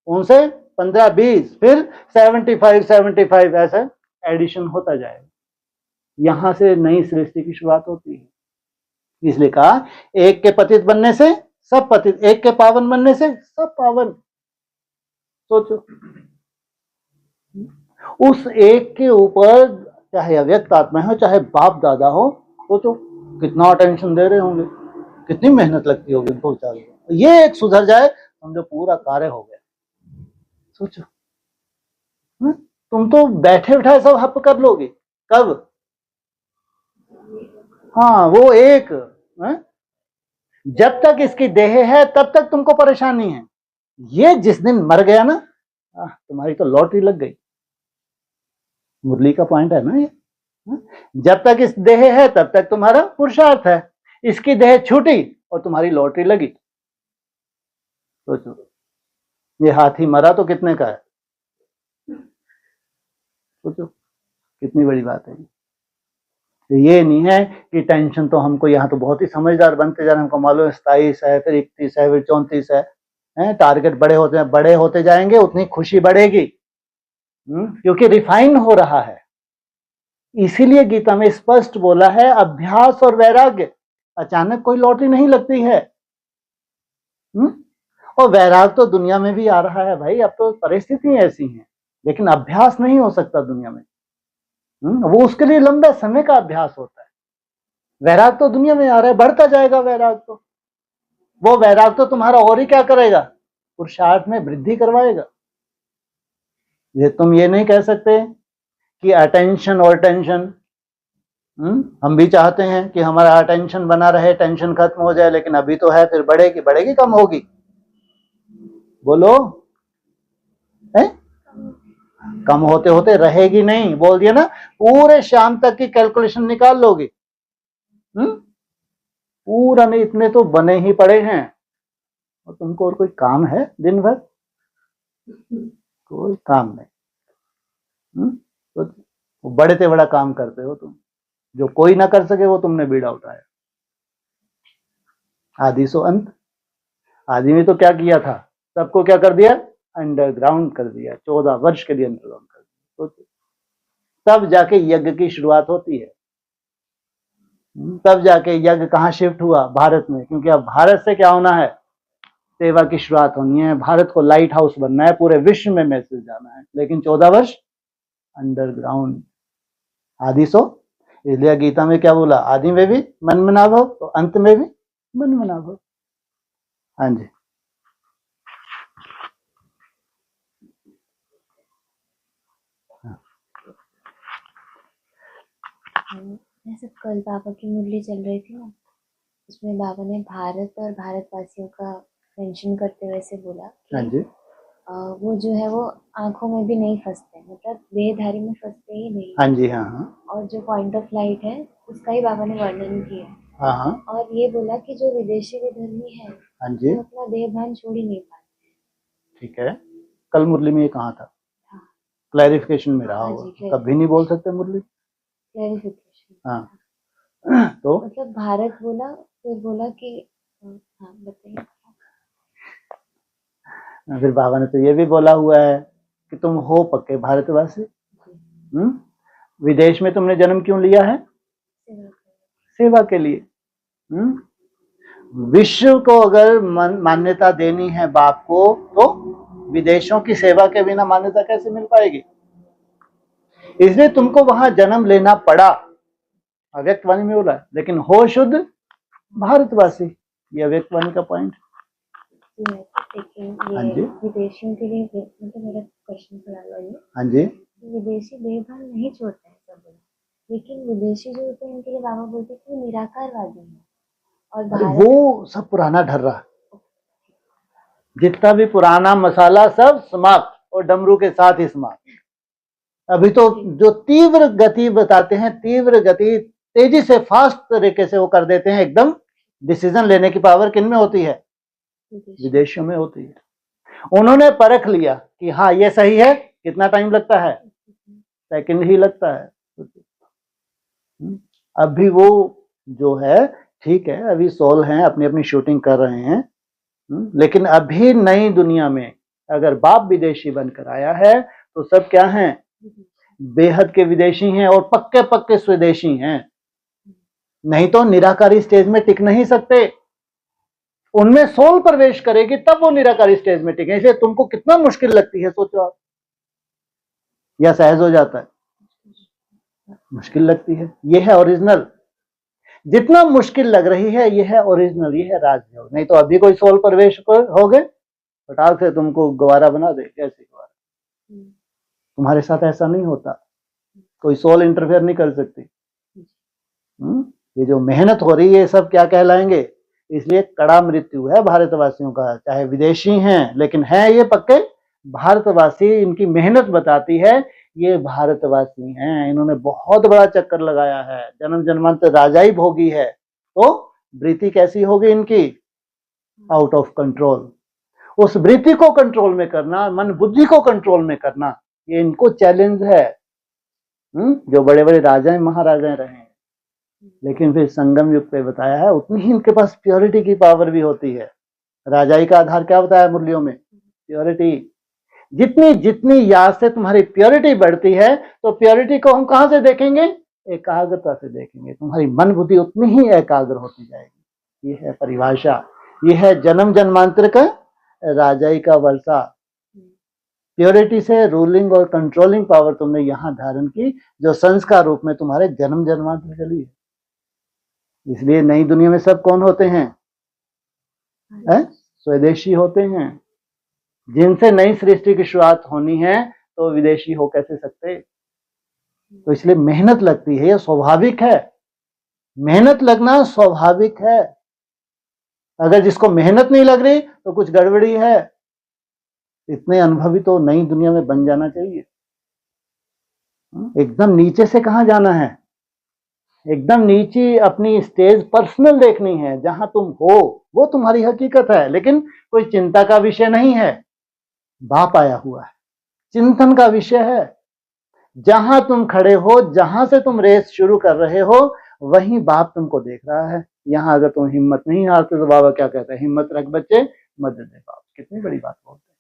S1: उनसे 15-20, फिर 75 ऐसे एडिशन होता जाएगा। यहां से नई सृष्टि की शुरुआत होती है। इसलिए कहा, एक के पतित बनने से सब पतित, एक के पावन बनने से सब पावन। सोचो, उस एक के ऊपर चाहे अव्यक्त आत्मा हो, चाहे बाप दादा हो, सोचो कितना अटेंशन दे रहे होंगे, कितनी मेहनत लगती होगी उनको बेचारे को। ये एक सुधर जाए, समझो पूरा कार्य हो गया। सोचो, तुम तो बैठे बैठाए सब हप कर लोगे। कब? हाँ, वो एक है? जब तक इसकी देह है तब तक तुमको परेशानी है। ये जिस दिन मर गया ना, तुम्हारी तो लॉटरी लग गई। मुरली का पॉइंट है ना ये। जब तक इस देह है तब तक तुम्हारा पुरुषार्थ है, इसकी देह छूटी और तुम्हारी लॉटरी लगी। सोचो, ये हाथी मरा तो कितने का है? सोचो कितनी बड़ी बात है। ये नहीं है कि टेंशन तो हमको, यहाँ तो बहुत ही समझदार बनते जा रहे हैं, हमको मालूम है 27 है, फिर 31 है, फिर 34 है, टारगेट बड़े होते जाएंगे, उतनी खुशी बढ़ेगी। क्योंकि रिफाइन हो रहा है। इसीलिए गीता में स्पष्ट बोला है, अभ्यास और वैराग्य। अचानक कोई लॉटरी नहीं लगती है। और वैराग तो दुनिया में भी आ रहा है भाई, अब तो परिस्थिति ऐसी है। लेकिन अभ्यास नहीं हो सकता दुनिया में। वो उसके लिए लंबा समय का अभ्यास होता है। वैराग तो दुनिया में आ रहा है, बढ़ता जाएगा वैराग तो। वो वैराग तो तुम्हारा और ही क्या करेगा, पुरुषार्थ में वृद्धि करवाएगा। ये तुम ये नहीं कह सकते कि अटेंशन और टेंशन। हम भी चाहते हैं कि हमारा अटेंशन बना रहे, टेंशन खत्म हो जाए, लेकिन अभी तो है, फिर बढ़ेगी बढ़ेगी कम होगी? बोलो, है? कम होते होते रहेगी नहीं, बोल दिया ना। पूरे शाम तक की कैलकुलेशन निकाल लोगे। पूरा नहीं, इतने तो बने ही पड़े हैं। और तुमको और कोई काम है दिन भर? कोई काम नहीं। तो बड़े से बड़ा काम करते हो तुम। जो कोई ना कर सके वो तुमने बीड़ा उठाया। आदि सो अंत। आदि में तो क्या किया था, सबको क्या कर दिया, अंडरग्राउंड कर दिया। 14 वर्ष के लिए अंडरग्राउंड कर दिया। तो तब जाके यज्ञ की शुरुआत होती है। तब जाके यज्ञ कहाँ शिफ्ट हुआ, भारत में। क्योंकि अब भारत से क्या होना है, सेवा की शुरुआत होनी है। भारत को लाइट हाउस बनना है, पूरे विश्व में मैसेज जाना है। लेकिन 14 वर्ष अंडरग्राउंड। आदि सो, इसलिए गीता में क्या बोला, आदि में भी मन मना भव, तो अंत में भी मन मना भव। हाँ जी।
S2: जैसे कल बाबा की मुरली चल रही थी ना, उसमें बाबा ने भारत और भारतवासियों का मेंशन करते हुए ऐसे बोला कि
S1: हाँ जी।
S2: वो जो है वो आंखों में भी नहीं फंसते, मतलब देहधारी में फंसते ही नहीं।
S1: हाँ जी। हाँ हाँ।
S2: और जो पॉइंट ऑफ लाइट है उसका ही बाबा ने वर्णन किया।
S1: हाँ हाँ।
S2: और ये बोला कि जो विदेशी विधर्मी है,
S1: हाँ जी,
S2: वो अपना देह भान छोड़ ही नहीं पाते।
S1: ठीक है। कल मुरली में ये कहा था,
S2: हाँ,
S1: क्लैरिफिकेशन में रहा
S2: हाँ
S1: होगा।
S2: जी,
S1: कभी नहीं बोल सकते मुरली।
S2: क्लैरिफिकेशन।
S1: हाँ तो
S2: मतलब भारत बोला, फिर बोला कि हाँ बताइए।
S1: फिर बाबा ने तो ये भी बोला हुआ है कि तुम हो पक्के भारतवासी। विदेश में तुमने जन्म क्यों लिया है, सेवा के लिए। विश्व को अगर मान्यता देनी है बाप को, तो विदेशों की सेवा के बिना मान्यता कैसे मिल पाएगी। इसलिए तुमको वहां जन्म लेना पड़ा। अव्यक्त वाणी में बोला, लेकिन हो शुद्ध भारतवासी। ये अव्यक्त वाणी का पॉइंट।
S2: लेकिन ये विदेशियों के लिए, मतलब मेरा क्वेश्चन थोड़ा ये।
S1: हाँ जी।
S2: विदेशी देहभान नहीं छोड़ते हैं सब लोग, लेकिन विदेशी जो होते हैं उनके लिए बाबा बोलते हैं कि वो निराकारवादी है। और
S1: वो सब पुराना ढर्रा, जितना भी पुराना मसाला सब समाप्त, और डमरू के साथ ही समाप्त। अभी तो जो तीव्र गति बताते हैं, तीव्र गति, तेजी से फास्ट तरीके से वो कर देते हैं एकदम। डिसीजन लेने की पावर किन में होती है, विदेशियों में होती है। उन्होंने परख लिया कि हाँ ये सही है। कितना टाइम लगता है, सेकंड ही लगता है। अभी वो जो है, ठीक है, अभी सोल हैं, अपनी अपनी शूटिंग कर रहे हैं। लेकिन अभी नई दुनिया में अगर बाप विदेशी बनकर आया है तो सब क्या हैं, बेहद के विदेशी हैं और पक्के पक्के स्वदेशी हैं। नहीं तो निराकारी स्टेज में टिक नहीं सकते। उनमें सोल प्रवेश करेगी तब वो निराकारी स्टेज में टिके। इसलिए तुमको कितना मुश्किल लगती है, सोचो आप, या सहज हो जाता है? मुश्किल लगती है। ये है ओरिजिनल। जितना मुश्किल लग रही है ये है ओरिजिनल, ये है राजयोग। नहीं तो अभी कोई सोल प्रवेश हो गए, फटाक से तुमको गवारा बना दे। कैसे गवारा? तुम्हारे साथ ऐसा नहीं होता। कोई सोल इंटरफेयर नहीं कर सकती। ये जो मेहनत हो रही है, ये सब क्या कहलाएंगे? इसलिए कड़ा मृत्यु है भारतवासियों का। चाहे विदेशी हैं, लेकिन हैं ये पक्के भारतवासी। इनकी मेहनत बताती है ये भारतवासी हैं। इन्होंने बहुत बड़ा चक्कर लगाया है, जन्म जन्मांतर राजाई भोगी है। तो वृत्ति कैसी होगी इनकी? Out of control. उस वृत्ति को कंट्रोल में करना, मन बुद्धि को कंट्रोल में करना, ये इनको चैलेंज है। जो बड़े बड़े राजाएं महाराजाएं रहे हैं, लेकिन फिर संगम युग पे बताया है उतनी ही इनके पास प्योरिटी की पावर भी होती है। राजाई का आधार क्या बताया मुरलियों में? प्योरिटी। जितनी जितनी याद से तुम्हारी प्योरिटी बढ़ती है, तो प्योरिटी को हम कहां से देखेंगे? एकाग्रता से देखेंगे। तुम्हारी मन बुद्धि उतनी ही एकाग्र होती जाएगी। ये है परिभाषा। ये है जन्म जन्मांतर का राजाई का वर्षा। प्योरिटी से रूलिंग और कंट्रोलिंग पावर तुमने यहां धारण की, जो संस्कार रूप में तुम्हारे जन्म जन्मांतर चली है। इसलिए नई दुनिया में सब कौन होते हैं? स्वदेशी होते हैं। जिनसे नई सृष्टि की शुरुआत होनी है तो विदेशी हो कैसे सकते? तो इसलिए मेहनत लगती है, यह स्वाभाविक है। मेहनत लगना स्वाभाविक है। अगर जिसको मेहनत नहीं लग रही तो कुछ गड़बड़ी है। इतने अनुभवी तो नई दुनिया में बन जाना चाहिए। एकदम नीचे से कहां जाना है? एकदम नीचे अपनी स्टेज पर्सनल देखनी है, जहां तुम हो वो तुम्हारी हकीकत है, लेकिन कोई चिंता का विषय नहीं है। बाप आया हुआ है, चिंतन का विषय है। जहां तुम खड़े हो, जहां से तुम रेस शुरू कर रहे हो, वहीं बाप तुमको देख रहा है। यहां अगर तुम हिम्मत नहीं हारते तो बाबा क्या कहते हैं? हिम्मत रख बच्चे, मदद दे बाप। कितनी बड़ी बात बोलते हैं,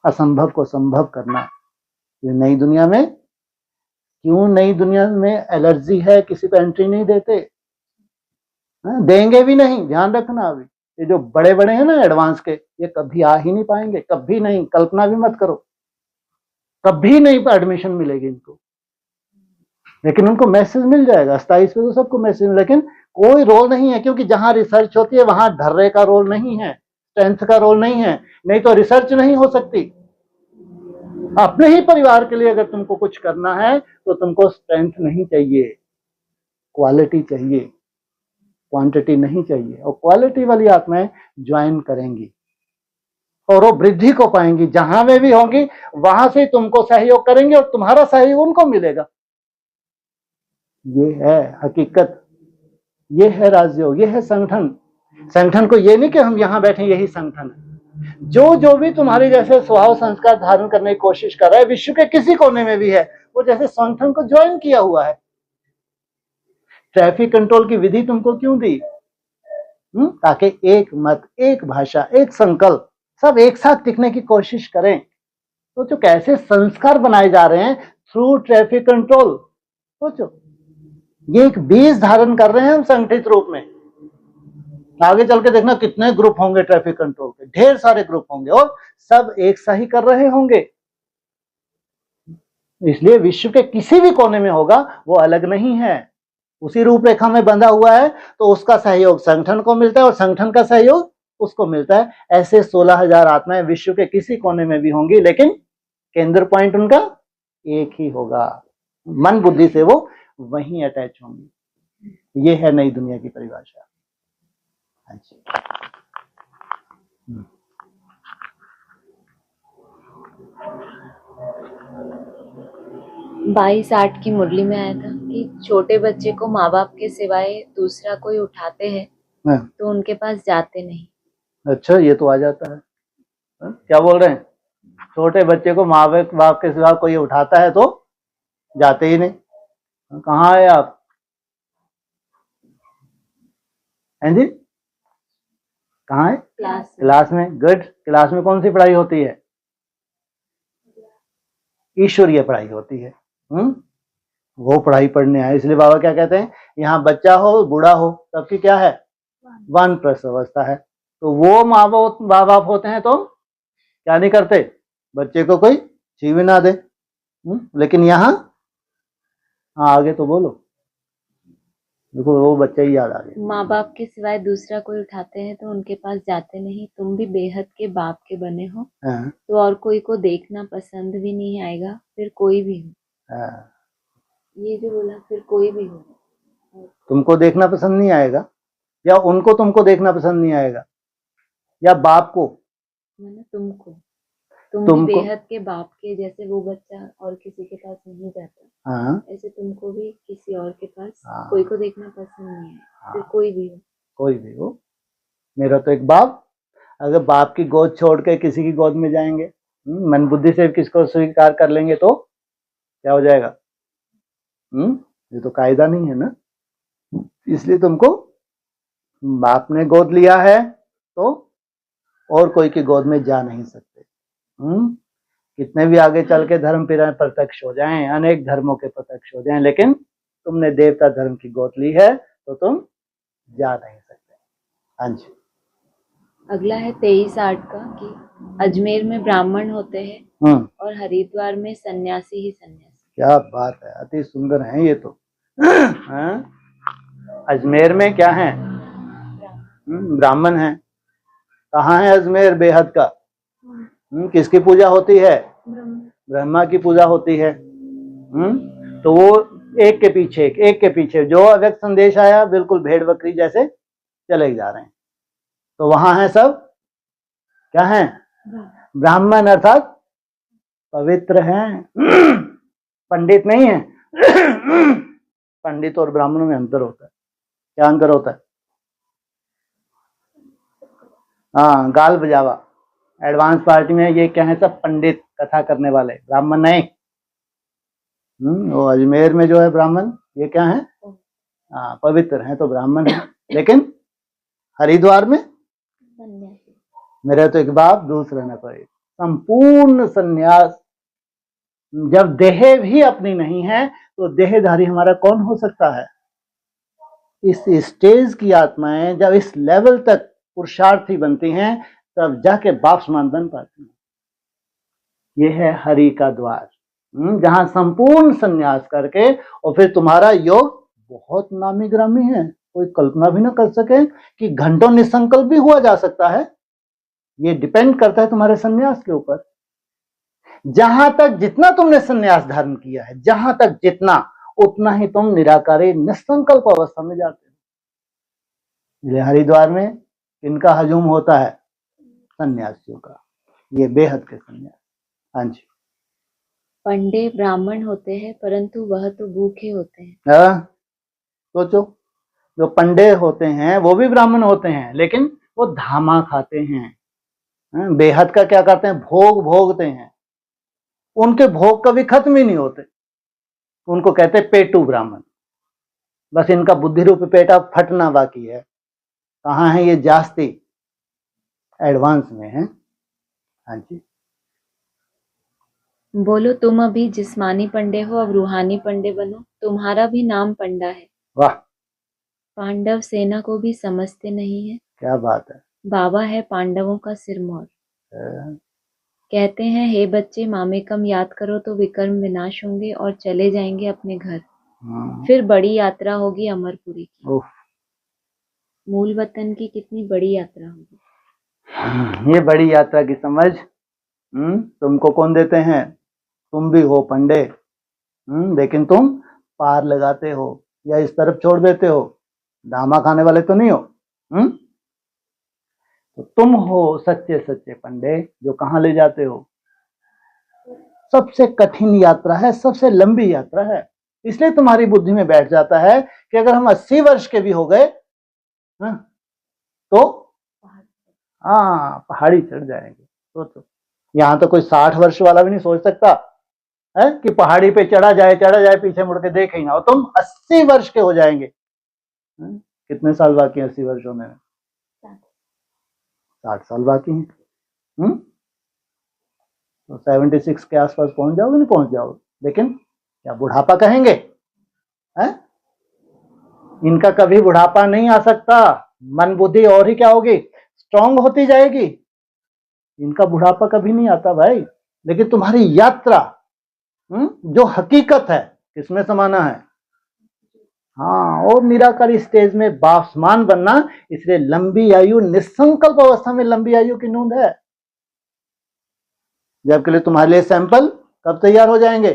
S1: असंभव को संभव करना। ये नई दुनिया में, क्यों नई दुनिया में एलर्जी है, किसी को एंट्री नहीं देते, देंगे भी नहीं। ध्यान रखना, अभी ये जो बड़े बड़े हैं ना एडवांस के, ये कभी आ ही नहीं पाएंगे, कभी नहीं। कल्पना भी मत करो, कभी नहीं एडमिशन मिलेगी इनको। लेकिन उनको मैसेज मिल जाएगा 27 पे, तो सबको मैसेज, लेकिन कोई रोल नहीं है, क्योंकि जहां रिसर्च होती है वहां ढर्रे का रोल नहीं है, स्ट्रेंथ का रोल नहीं है। नहीं तो रिसर्च नहीं हो सकती। अपने ही परिवार के लिए अगर तुमको कुछ करना है तो तुमको स्ट्रेंथ नहीं चाहिए, क्वालिटी चाहिए, क्वांटिटी नहीं चाहिए। और क्वालिटी वाली आत्माएं ज्वाइन करेंगी और वो वृद्धि को पाएंगी। जहां वे भी होंगी वहां से तुमको सहयोग करेंगे और तुम्हारा सहयोग उनको मिलेगा। ये है हकीकत, ये है राजयोग, ये है संगठन। संगठन को ये नहीं कि हम यहां बैठे यही संगठन है। जो भी तुम्हारे जैसे स्वभाव संस्कार धारण करने की कोशिश कर रहा है, विश्व के किसी कोने में भी है, वो जैसे संगठन को ज्वाइन किया हुआ है। ट्रैफिक कंट्रोल की विधि तुमको क्यों दी? ताकि एक मत, एक भाषा, एक संकल्प, सब एक साथ टिकने की कोशिश करें। तो जो कैसे संस्कार बनाए जा रहे हैं थ्रू ट्रैफिक कंट्रोल, सोचो, ये एक बीज धारण कर रहे हैं हम संगठित रूप में। आगे चल के देखना कितने ग्रुप होंगे ट्रैफिक कंट्रोल के, ढेर सारे ग्रुप होंगे और सब एक सा ही कर रहे होंगे। इसलिए विश्व के किसी भी कोने में होगा वो अलग नहीं है, उसी रूपरेखा में बंधा हुआ है। तो उसका सहयोग संगठन को मिलता है और संगठन का सहयोग उसको मिलता है। ऐसे 16,000 आत्माएं विश्व के किसी कोने में भी होंगी, लेकिन केंद्र पॉइंट उनका एक ही होगा। मन बुद्धि से वो वहीं अटैच होंगी। ये है नई दुनिया की परिभाषा। अच्छा,
S3: 22-8 की मुरली में आया था कि छोटे बच्चे को माँ बाप के सिवाय दूसरा कोई उठाते हैं तो उनके पास जाते नहीं।
S1: अच्छा, ये तो आ जाता है। क्या बोल रहे हैं? छोटे बच्चे को माँ बाप के सिवा कोई उठाता है तो जाते ही नहीं। कहाँ है आप? हैं जी, कहाँ है? क्लास में। गुड। क्लास में कौन सी पढ़ाई होती है? ईश्वरीय पढ़ाई होती है। वो पढ़ाई पढ़ने आए। इसलिए बाबा क्या कहते हैं, यहाँ बच्चा हो बूढ़ा हो सबकी क्या है? वानप्रस्थ अवस्था है। तो वो माँ बाप होते हैं तो क्या नहीं करते? बच्चे को कोई छीन भी ना दे। लेकिन यहाँ, हाँ आगे तो बोलो। देखो वो बच्चा ही याद आ गया।
S3: माँ बाप के सिवाय दूसरा कोई उठाते हैं तो उनके पास जाते नहीं। तुम भी बेहद के बाप के बने हो तो और कोई को देखना पसंद भी नहीं आएगा, फिर कोई भी हो। ये जो बोला, फिर कोई भी हो,
S1: तुमको देखना पसंद नहीं आएगा या उनको तुमको देखना पसंद नहीं आएगा या बाप को?
S3: तुमको। तुम भी बेहद के बाप के जैसे वो बच्चा और किसी के पास नहीं जाता।
S1: हाँ,
S3: ऐसे तुमको भी किसी और के पास कोई को देखना पसंद नहीं है। फिर कोई भी हो।
S1: मेरा तो एक बाप, अगर बाप की गोद छोड़ के किसी की गोद में जाएंगे, मन बुद्धि से किसको स्वीकार कर लेंगे तो क्या हो जाएगा? ये तो कायदा नहीं है ना। इसलिए तुमको बाप ने गोद लिया है तो और कोई की गोद में जा नहीं सकते। कितने भी आगे चल के धर्म प्रत्यक्ष हो जाएं, अनेक धर्मों के प्रत्यक्ष हो जाएं, लेकिन तुमने देवता धर्म की गोद ली है तो तुम जा नहीं सकते। हाँ जी।
S3: अगला है 23/8 का कि अजमेर में ब्राह्मण होते हैं और हरिद्वार में सन्यासी ही सन्यासी।
S1: क्या बात है, अति सुंदर है ये तो। हाँ? अजमेर में क्या है? ब्राह्मण है। कहाँ है अजमेर? बेहद का। किसकी पूजा होती है? ब्रह्मा की पूजा होती है। तो वो एक के पीछे जो अव्यक्त संदेश आया बिल्कुल भेड़ बकरी जैसे चले जा रहे हैं। तो वहां है सब क्या है? ब्राह्मण अर्थात पवित्र हैं। पंडित नहीं है। पंडित और ब्राह्मणों में अंतर होता है। क्या अंतर होता है? हाँ, गाल बजावा। एडवांस पार्टी में ये क्या है? सब पंडित, कथा करने वाले, ब्राह्मण नहीं। वो अजमेर में जो है ब्राह्मण, ये क्या है? हाँ, पवित्र हैं तो ब्राह्मण है। लेकिन हरिद्वार में मेरा तो एक बाप दूसरा न कोई। संपूर्ण संन्यास। जब देह भी अपनी नहीं है तो देहधारी हमारा कौन हो सकता है? इस स्टेज की आत्माएं जब इस लेवल तक पुरुषार्थी बनती हैं तब जाके बाप समान बन पाती हैं। यह है हरि का द्वार, जहां संपूर्ण संन्यास करके और फिर तुम्हारा योग बहुत नामी ग्रामी है। कोई कल्पना भी ना कर सके कि घंटों निसंकल्प भी हुआ जा सकता है। ये डिपेंड करता है तुम्हारे संन्यास के ऊपर। जहां तक जितना तुमने संन्यास धारण किया है, जहां तक जितना, उतना ही तुम निराकारी निसंकल्प अवस्था में जाते हो। हरिद्वार में किनका हजूम होता है? सन्यासियों का। ये बेहद के सन्यास। हाँ जी।
S3: पंडे ब्राह्मण होते हैं परंतु वह तो भूखे होते हैं।
S1: सोचो, जो पंडे होते हैं वो भी ब्राह्मण होते हैं लेकिन वो धामा खाते हैं। बेहद का क्या करते हैं? भोग भोगते हैं। उनके भोग कभी खत्म ही नहीं होते। उनको कहते हैं पेटू ब्राह्मण। बस इनका बुद्धि रूपी पेटा फटना बाकी है। कहाँ है? ये जास्ती एडवांस में है। हाँ जी।
S3: बोलो तुम अभी जिस्मानी पंडे हो, अब रूहानी पंडे बनो, तुम्हारा भी नाम पंडा है।
S1: वाह।
S3: पांडव सेना को भी समझते नहीं है।
S1: क्या बात है।
S3: बाबा है पांडवों का सिरमौर। कहते हैं हे बच्चे, मामेकम याद करो तो विकर्म विनाश होंगे और चले जाएंगे अपने घर। फिर बड़ी यात्रा होगी अमरपुरी की। मूल वतन की कितनी बड़ी यात्रा होगी।
S1: ये बड़ी यात्रा की समझ तुमको कौन देते हैं? तुम भी हो पंडे, लेकिन तुम पार लगाते हो या इस तरफ छोड़ देते हो। धामा खाने वाले तो नहीं हो। तो तुम हो सच्चे सच्चे पंडे जो कहाँ ले जाते हो। सबसे कठिन यात्रा है, सबसे लंबी यात्रा है। इसलिए तुम्हारी बुद्धि में बैठ जाता है कि अगर हम 80 वर्ष के भी हो गए तो पहाड़ी चढ़ जाएंगे। तो यहाँ तो कोई 60 वर्ष वाला भी नहीं सोच सकता है कि पहाड़ी पे चढ़ा जाए पीछे मुड़ के देखे ही ना। और तुम 80 वर्ष के हो जाएंगे। कितने साल बाकी हैं 80 वर्ष होने में? 60 साल बाकी हैं। तो 76 के आसपास पहुंच जाओगे, नहीं पहुंच जाओगे। लेकिन क्या बुढ़ापा कहेंगे? है? इनका कभी बुढ़ापा नहीं आ सकता। मन बुद्धि और ही क्या होगी? स्ट्रांग होती जाएगी। इनका बुढ़ापा कभी नहीं आता भाई। लेकिन तुम्हारी यात्रा जो हकीकत है किसमें समाना है? हाँ, और निराकारी स्टेज में बापसमान बनना। इसलिए लंबी आयु, निसंकल्प अवस्था में लंबी आयु की नूंद है। जबके लिए तुम्हारे लिए सैंपल कब तैयार हो जाएंगे?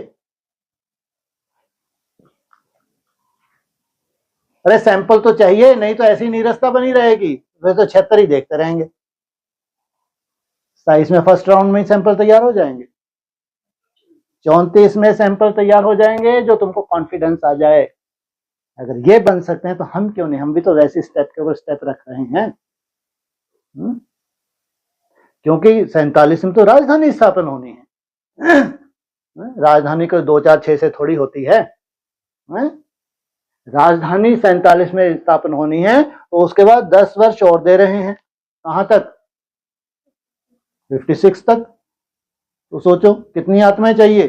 S1: अरे सैंपल तो चाहिए, नहीं तो ऐसी नीरसता बनी रहेगी। वे तो 76 ही देखते रहेंगे। 27 में फर्स्ट राउंड में ही सैंपल तैयार हो जाएंगे। 34 में सैंपल तैयार हो जाएंगे जो तुमको कॉन्फिडेंस आ जाए। अगर ये बन सकते हैं तो हम क्यों नहीं? हम भी तो वैसे स्टेप के ऊपर स्टेप रख रहे हैं। क्योंकि 47 में तो राजधानी स्थापन होनी है। राजधानी को 2, 4, 6 से थोड़ी होती है। राजधानी 47 में स्थापन होनी है तो उसके बाद 10 वर्ष और दे रहे हैं। कहां तक? 56 तक। तो सोचो कितनी आत्माएं चाहिए?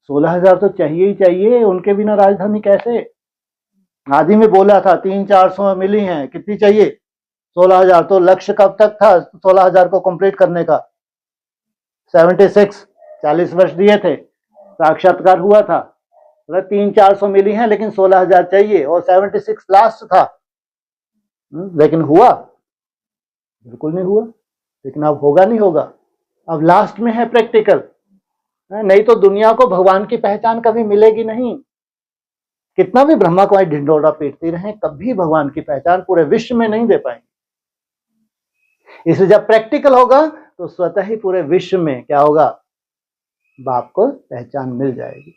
S1: 16,000 तो चाहिए ही चाहिए। उनके बिना राजधानी कैसे? आदि में बोला था 300-400 मिली हैं। कितनी चाहिए? 16,000 तो लक्ष्य कब तक था 16,000 को कंप्लीट करने का? 76, 40 वर्ष दिए थे, साक्षात्कार हुआ था, मतलब 300-400 मिली हैं, लेकिन 16,000 चाहिए, और 76 लास्ट था। लेकिन हुआ? बिल्कुल नहीं हुआ। लेकिन अब होगा, नहीं होगा, अब लास्ट में है प्रैक्टिकल। नहीं तो दुनिया को भगवान की पहचान कभी मिलेगी नहीं। कितना भी ब्रह्मा कुमारी ढिंढोरा पीटती रहे, कभी भगवान की पहचान पूरे विश्व में नहीं दे पाएंगे। इसलिए जब प्रैक्टिकल होगा तो स्वतः ही पूरे विश्व में क्या होगा? बाप को पहचान मिल जाएगी।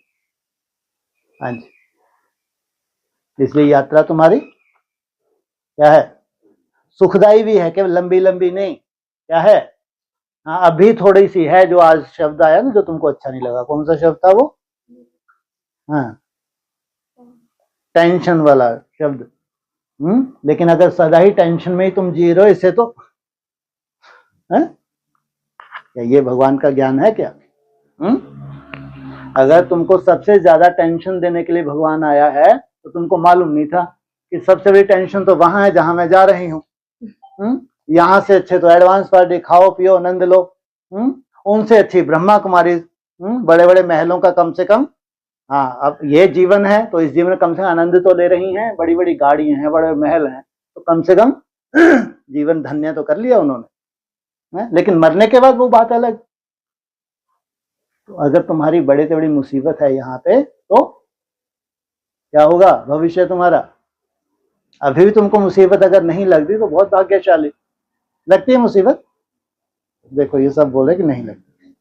S1: हाँ जी, इसलिए यात्रा तुम्हारी क्या है? सुखदाई भी है, केवल लंबी लंबी नहीं। क्या है? हाँ, अभी थोड़ी सी है, जो आज शब्द आया ना जो तुमको अच्छा नहीं लगा, कौन सा शब्द था वो? हाँ, टेंशन वाला शब्द। लेकिन अगर सदा ही टेंशन में ही तुम जी रहे हो, इससे तो क्या ये भगवान का ज्ञान है क्या? अगर तुमको सबसे ज्यादा टेंशन देने के लिए भगवान आया है तो तुमको मालूम नहीं था कि सबसे बड़ी टेंशन तो वहां है जहां मैं जा रही हूँ। यहां से अच्छे तो एडवांस पार्टी, खाओ पियो आनंद लो। उनसे अच्छी ब्रह्मा कुमारी, बड़े बड़े महलों का कम से कम, हाँ अब ये जीवन है तो इस जीवन में कम से कम आनंद तो ले रही हैं, बड़ी बड़ी गाड़ियां हैं, बड़े महल हैं, तो कम से कम जीवन धन्य तो कर लिया उन्होंने। लेकिन मरने के बाद वो बात अलग। तो अगर तुम्हारी बड़े से बड़ी मुसीबत है यहाँ पे, तो क्या होगा भविष्य तुम्हारा? अभी भी तुमको मुसीबत अगर नहीं लगती तो बहुत भाग्यशाली। लगती है मुसीबत? देखो ये सब बोले कि नहीं लगती।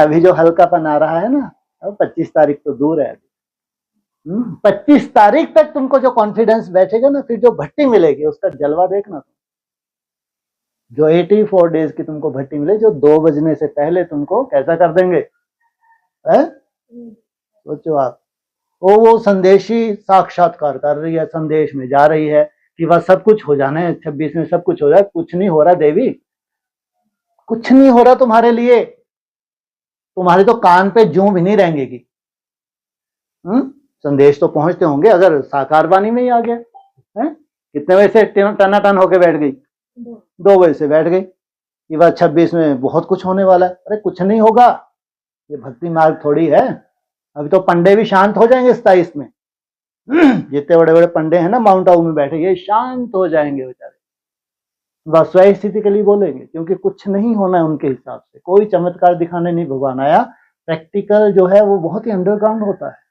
S1: अभी जो हल्कापन आ रहा है ना, अब 25 तारीख तो दूर है। 25 तारीख तक तुमको जो कॉन्फिडेंस बैठेगा ना, फिर जो भट्टी मिलेगी उसका जलवा देखना। जो 84 डेज की तुमको भट्टी मिले, जो 2 बजने से पहले तुमको कैसा कर देंगे, सोचो आप। वो संदेशी साक्षात्कार कर रही है, संदेश में जा रही है कि वह सब कुछ हो जाना है 26 में, सब कुछ हो जाए। कुछ नहीं हो रहा देवी, कुछ नहीं हो रहा तुम्हारे लिए। तुम्हारे तो कान पे जूं भी नहीं रहेंगे। संदेश तो पहुंचते होंगे, अगर साकार वाणी में ही आ गया है। कितने बजे से टनाटन होके बैठ गई? 2 बजे से बैठ गई कि वह 26 में बहुत कुछ होने वाला है। अरे कुछ नहीं होगा, ये भक्ति मार्ग थोड़ी है। अभी तो पंडे भी शांत हो जाएंगे 27 में। जितने बड़े बड़े पंडे हैं ना माउंट आबू में बैठे, ये शांत हो जाएंगे बेचारे, बस स्वयं स्थिति के लिए बोलेंगे, क्योंकि कुछ नहीं होना है उनके हिसाब से। कोई चमत्कार दिखाने नहीं भगवान आया। प्रैक्टिकल जो है वो बहुत ही अंडरग्राउंड होता है।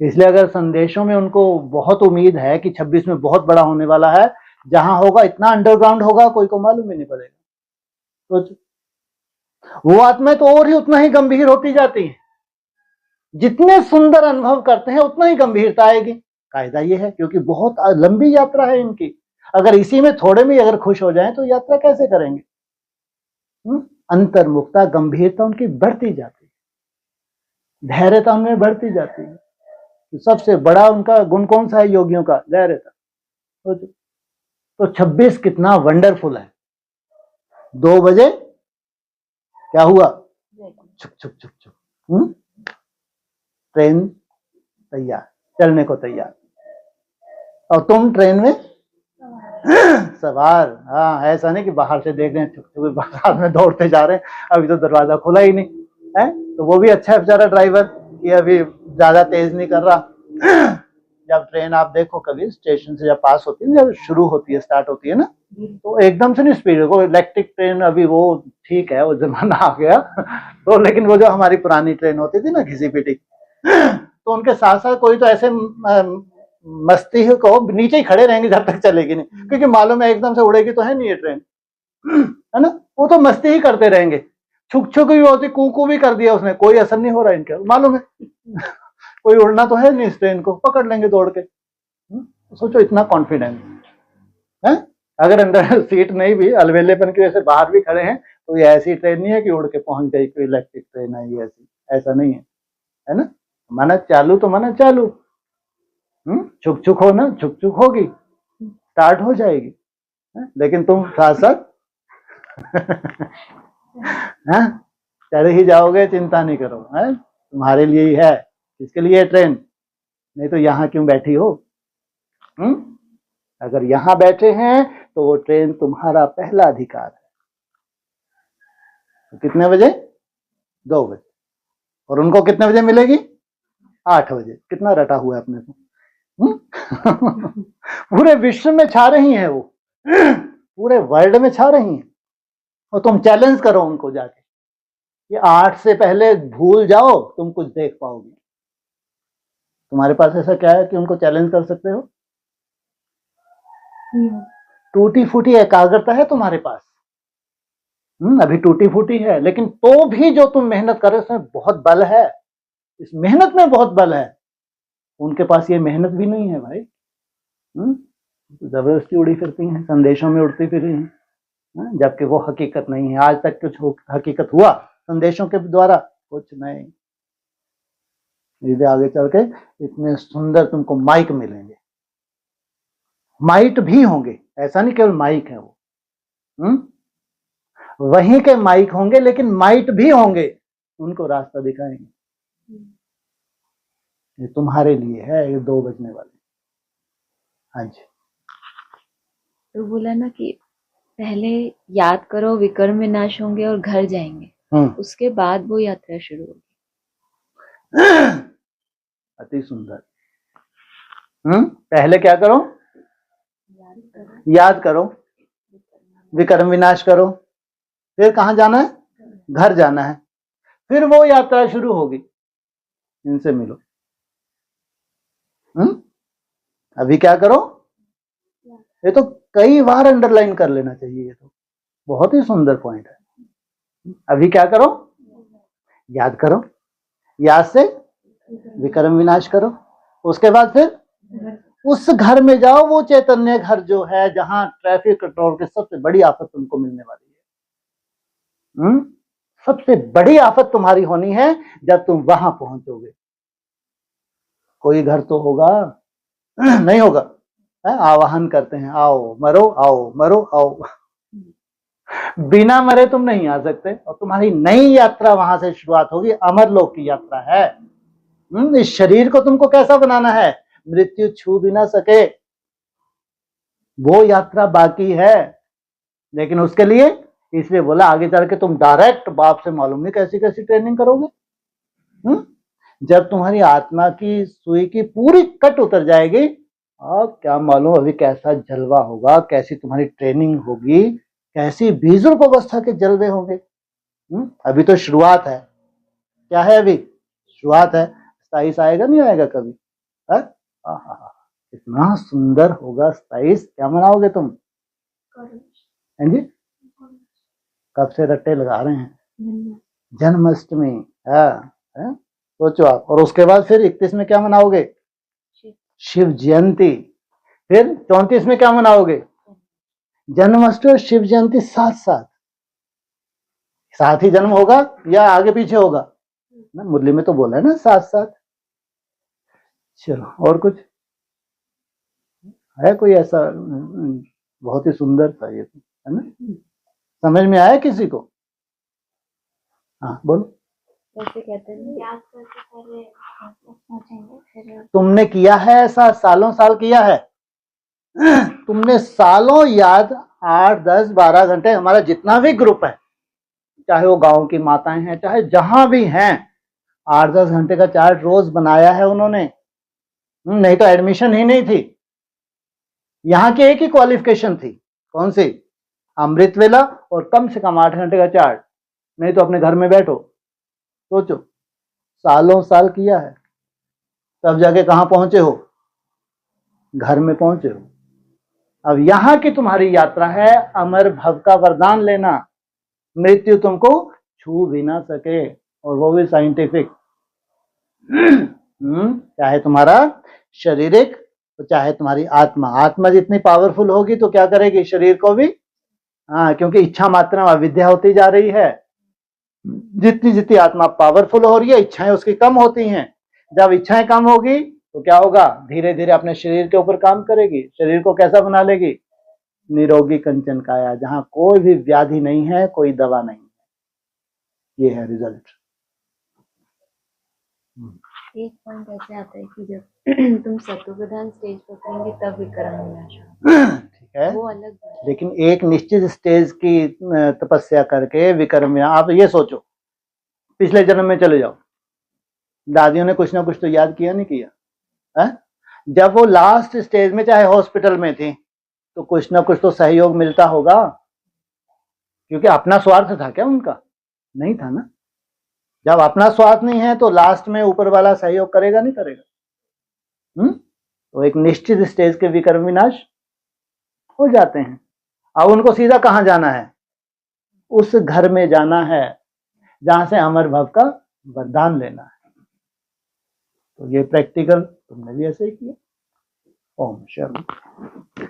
S1: इसलिए अगर संदेशों में उनको बहुत उम्मीद है कि 26 में बहुत बड़ा होने वाला है, जहां होगा इतना अंडरग्राउंड होगा, कोई को मालूम ही नहीं पड़ेगा। तो वो आत्माएं तो और ही उतना ही गंभीर होती जाती हैं। जितने सुंदर अनुभव करते हैं उतना ही गंभीरता आएगी। कायदा ये है, क्योंकि बहुत लंबी यात्रा है इनकी। अगर इसी में थोड़े में अगर खुश हो जाएं तो यात्रा कैसे करेंगे? अंतर्मुखता, गंभीरता उनकी बढ़ती जाती है, धैर्यता उनमें बढ़ती जाती है। तो सबसे बड़ा उनका गुण कौन सा है योगियों का? धैर्यता। तो 26 कितना वंडरफुल है। 2 बजे क्या हुआ? छुक छुक छुक छुक, ट्रेन तैयार, चलने को तैयार, और तुम ट्रेन में सवार। हाँ, ऐसा नहीं कि बाहर से देख रहे हैं, छुक छुक बाहर में दौड़ते जा रहे हैं, अभी तो दरवाजा खुला ही नहीं है। तो वो भी अच्छा है बेचारा ड्राइवर, कि अभी ज्यादा तेज नहीं कर रहा। जब ट्रेन आप देखो कभी स्टेशन से जब पास होती है, जब शुरू होती है, स्टार्ट होती है ना, तो एकदम से नहीं स्पीड को। इलेक्ट्रिक ट्रेन अभी वो ठीक है, वो जमाना आ गया। तो लेकिन वो जो हमारी पुरानी ट्रेन होती थी ना, घिसी पिटी, तो उनके साथ साथ कोई तो ऐसे मस्ती को नीचे ही खड़े रहेंगे जब तक चलेगी नहीं, क्योंकि मालूम है एकदम से उड़ेगी तो है नहीं ये ट्रेन, है ना। वो तो मस्ती ही करते रहेंगे। छुक छुक भी होती, कूकू भी कर दिया उसने, कोई असर नहीं हो रहा इनके, मालूम है। कोई उड़ना तो है नहीं, इस ट्रेन को पकड़ लेंगे दौड़ के। सोचो इतना कॉन्फिडेंस है। अगर अंदर सीट नहीं भी, अलवेलेपन की वजह से बाहर भी खड़े हैं, तो ये ऐसी ट्रेन नहीं है कि उड़ के पहुंच गई, कोई इलेक्ट्रिक ट्रेन है ये, ऐसा नहीं है ना। माना चालू तो माना चालू, छुक छुक हो ना, छुक छुक होगी, स्टार्ट हो जाएगी, लेकिन तुम साथ साथ चले ही जाओगे, चिंता नहीं करो, है तुम्हारे लिए ही है। इसके लिए ट्रेन, नहीं तो यहाँ क्यों बैठी हो? अगर यहां बैठे हैं तो वो ट्रेन तुम्हारा पहला अधिकार है। तो कितने बजे? 2 बजे। और उनको कितने बजे मिलेगी? 8 बजे। कितना रटा हुआ है अपने को? पूरे विश्व में छा रही हैं वो, पूरे वर्ल्ड में छा रही हैं। और तुम चैलेंज करो उनको जाके, ये 8 से पहले भूल जाओ, तुम कुछ देख पाओगे। तुम्हारे पास ऐसा क्या है कि उनको चैलेंज कर सकते हो? टूटी फूटी एकाग्रता है तुम्हारे पास। अभी टूटी फूटी है, लेकिन तो भी जो तुम मेहनत कर रहे हो उसमें बहुत बल है, इस मेहनत में बहुत बल है। उनके पास ये मेहनत भी नहीं है भाई। जबरदस्ती उड़ी फिरती हैं, संदेशों में उड़ती फिरी हैं, जबकि वो हकीकत नहीं है। आज तक कुछ हकीकत हुआ संदेशों के द्वारा? कुछ नहीं। आगे चल के इतने सुंदर तुमको माइक मिलेंगे, माइट भी होंगे, ऐसा नहीं केवल माइक है वो, वहीं के माइक होंगे, लेकिन माइट भी होंगे, उनको रास्ता दिखाएंगे। ये तुम्हारे लिए है, ये 2 बजने वाले। हाँ जी।
S3: तो बोला ना कि पहले याद करो विकर्म विनाश होंगे और घर जाएंगे, उसके बाद वो यात्रा शुरू होगी।
S1: अति सुंदर। पहले क्या करो? याद करो, विकर्म विनाश करो, फिर कहां जाना है? घर जाना है, फिर वो यात्रा शुरू होगी। इनसे मिलो। अभी क्या करो? ये तो कई बार अंडरलाइन कर लेना चाहिए, ये तो बहुत ही सुंदर पॉइंट है। अभी क्या करो? याद करो, याद से विकर्म विनाश करो, उसके बाद फिर उस घर में जाओ, वो चैतन्य घर जो है जहां ट्रैफिक कंट्रोल की सबसे बड़ी आफत तुमको मिलने वाली है। सबसे बड़ी आफत तुम्हारी होनी है जब तुम वहां पहुंचोगे। कोई घर तो होगा? नहीं होगा। आवाहन करते हैं, आओ मरो, आओ मरो, आओ। बिना मरे तुम नहीं आ सकते, और तुम्हारी नई यात्रा वहां से शुरुआत होगी। अमरलोक की यात्रा है। इस शरीर को तुमको कैसा बनाना है? मृत्यु छू भी ना सके, वो यात्रा बाकी है। लेकिन उसके लिए इसलिए बोला आगे चल के तुम डायरेक्ट बाप से मालूम नहीं कैसी कैसी ट्रेनिंग करोगे। जब तुम्हारी आत्मा की सुई की पूरी कट उतर जाएगी, अब क्या मालूम अभी कैसा जलवा होगा, कैसी तुम्हारी ट्रेनिंग होगी, कैसी बीजुर्ग अवस्था के जलवे होंगे। अभी तो शुरुआत है। क्या है? अभी शुरुआत है। 27 आएगा नहीं आएगा कभी? इतना सुंदर होगा 27। क्या मनाओगे तुम? हैं जी? कब से रट्टे लगा रहे हैं? जन्माष्टमी। सोचो आप। और उसके बाद फिर 31 में क्या मनाओगे? शिव जयंती। फिर 34 में क्या मनाओगे? जन्माष्टमी और शिव जयंती साथ साथ। साथ ही जन्म होगा या आगे पीछे होगा? ना, मुरली में तो बोला है ना साथ साथ। चलो, और कुछ है कोई ऐसा? बहुत ही सुंदर था ये, है ना? समझ में आया किसी को? हाँ बोलो।
S3: कैसे कहते हैं?
S2: याद करके पहले पहुंचेंगे, फिर
S1: तुमने किया है ऐसा? सालों साल किया है तुमने सालों याद 8, 10, 12 घंटे, हमारा जितना भी ग्रुप है, चाहे वो गांव की माताएं हैं, चाहे जहां भी हैं, 8-10 घंटे का चार्ट रोज बनाया है उन्होंने। नहीं तो एडमिशन ही नहीं थी। यहाँ की एक ही क्वालिफिकेशन थी, कौन सी? अमृत वेला और कम से कम 8 घंटे का चार्ट। नहीं तो अपने घर में बैठो। सोचो, सालों साल किया है, तब जाके कहां पहुंचे हो? घर में पहुंचे हो। अब यहां की तुम्हारी यात्रा है अमर भव का वरदान लेना। मृत्यु तुमको छू भी ना सके, और वो भी साइंटिफिक। चाहे तुम्हारा शारीरिक, तो चाहे तुम्हारी आत्मा। आत्मा जितनी पावरफुल होगी तो क्या करेगी? शरीर को भी। क्योंकि इच्छा मात्रा में अविद्या होती जा रही है। जितनी जितनी आत्मा पावरफुल हो रही है, इच्छाएं उसकी कम होती हैं। जब इच्छाएं कम होगी तो क्या होगा? धीरे धीरे अपने शरीर के ऊपर काम करेगी। शरीर को कैसा बना लेगी? निरोगी कंचन काया, जहां कोई भी व्याधि नहीं है, कोई दवा नहीं है। ये है रिजल्ट।
S3: एक पॉइंट ऐसे आता है कि जब तुम सत्वप्रधान स्टेज पकड़ेंगे तब विक्रम विनाश होगा।
S1: ठीक है,
S3: वो अलग बात है।
S1: लेकिन एक निश्चित स्टेज की तपस्या करके विक्रम विनाश, आप ये सोचो पिछले जन्म में चले जाओ, दादियों ने कुछ ना कुछ तो याद किया नहीं किया है? जब वो लास्ट स्टेज में चाहे हॉस्पिटल में थी तो कुछ ना कुछ तो सहयोग मिलता होगा, क्योंकि अपना स्वार्थ था क्या उनका? नहीं था ना। जब अपना स्वार्थ नहीं है तो लास्ट में ऊपर वाला सहयोग करेगा नहीं करेगा? तो एक निश्चित स्टेज के विक्रम विनाश हो जाते हैं। अब उनको सीधा कहाँ जाना है? उस घर में जाना है जहां से अमर भव का वरदान लेना है। तो ये प्रैक्टिकल तुमने भी ऐसे ही किया। ओम शांति।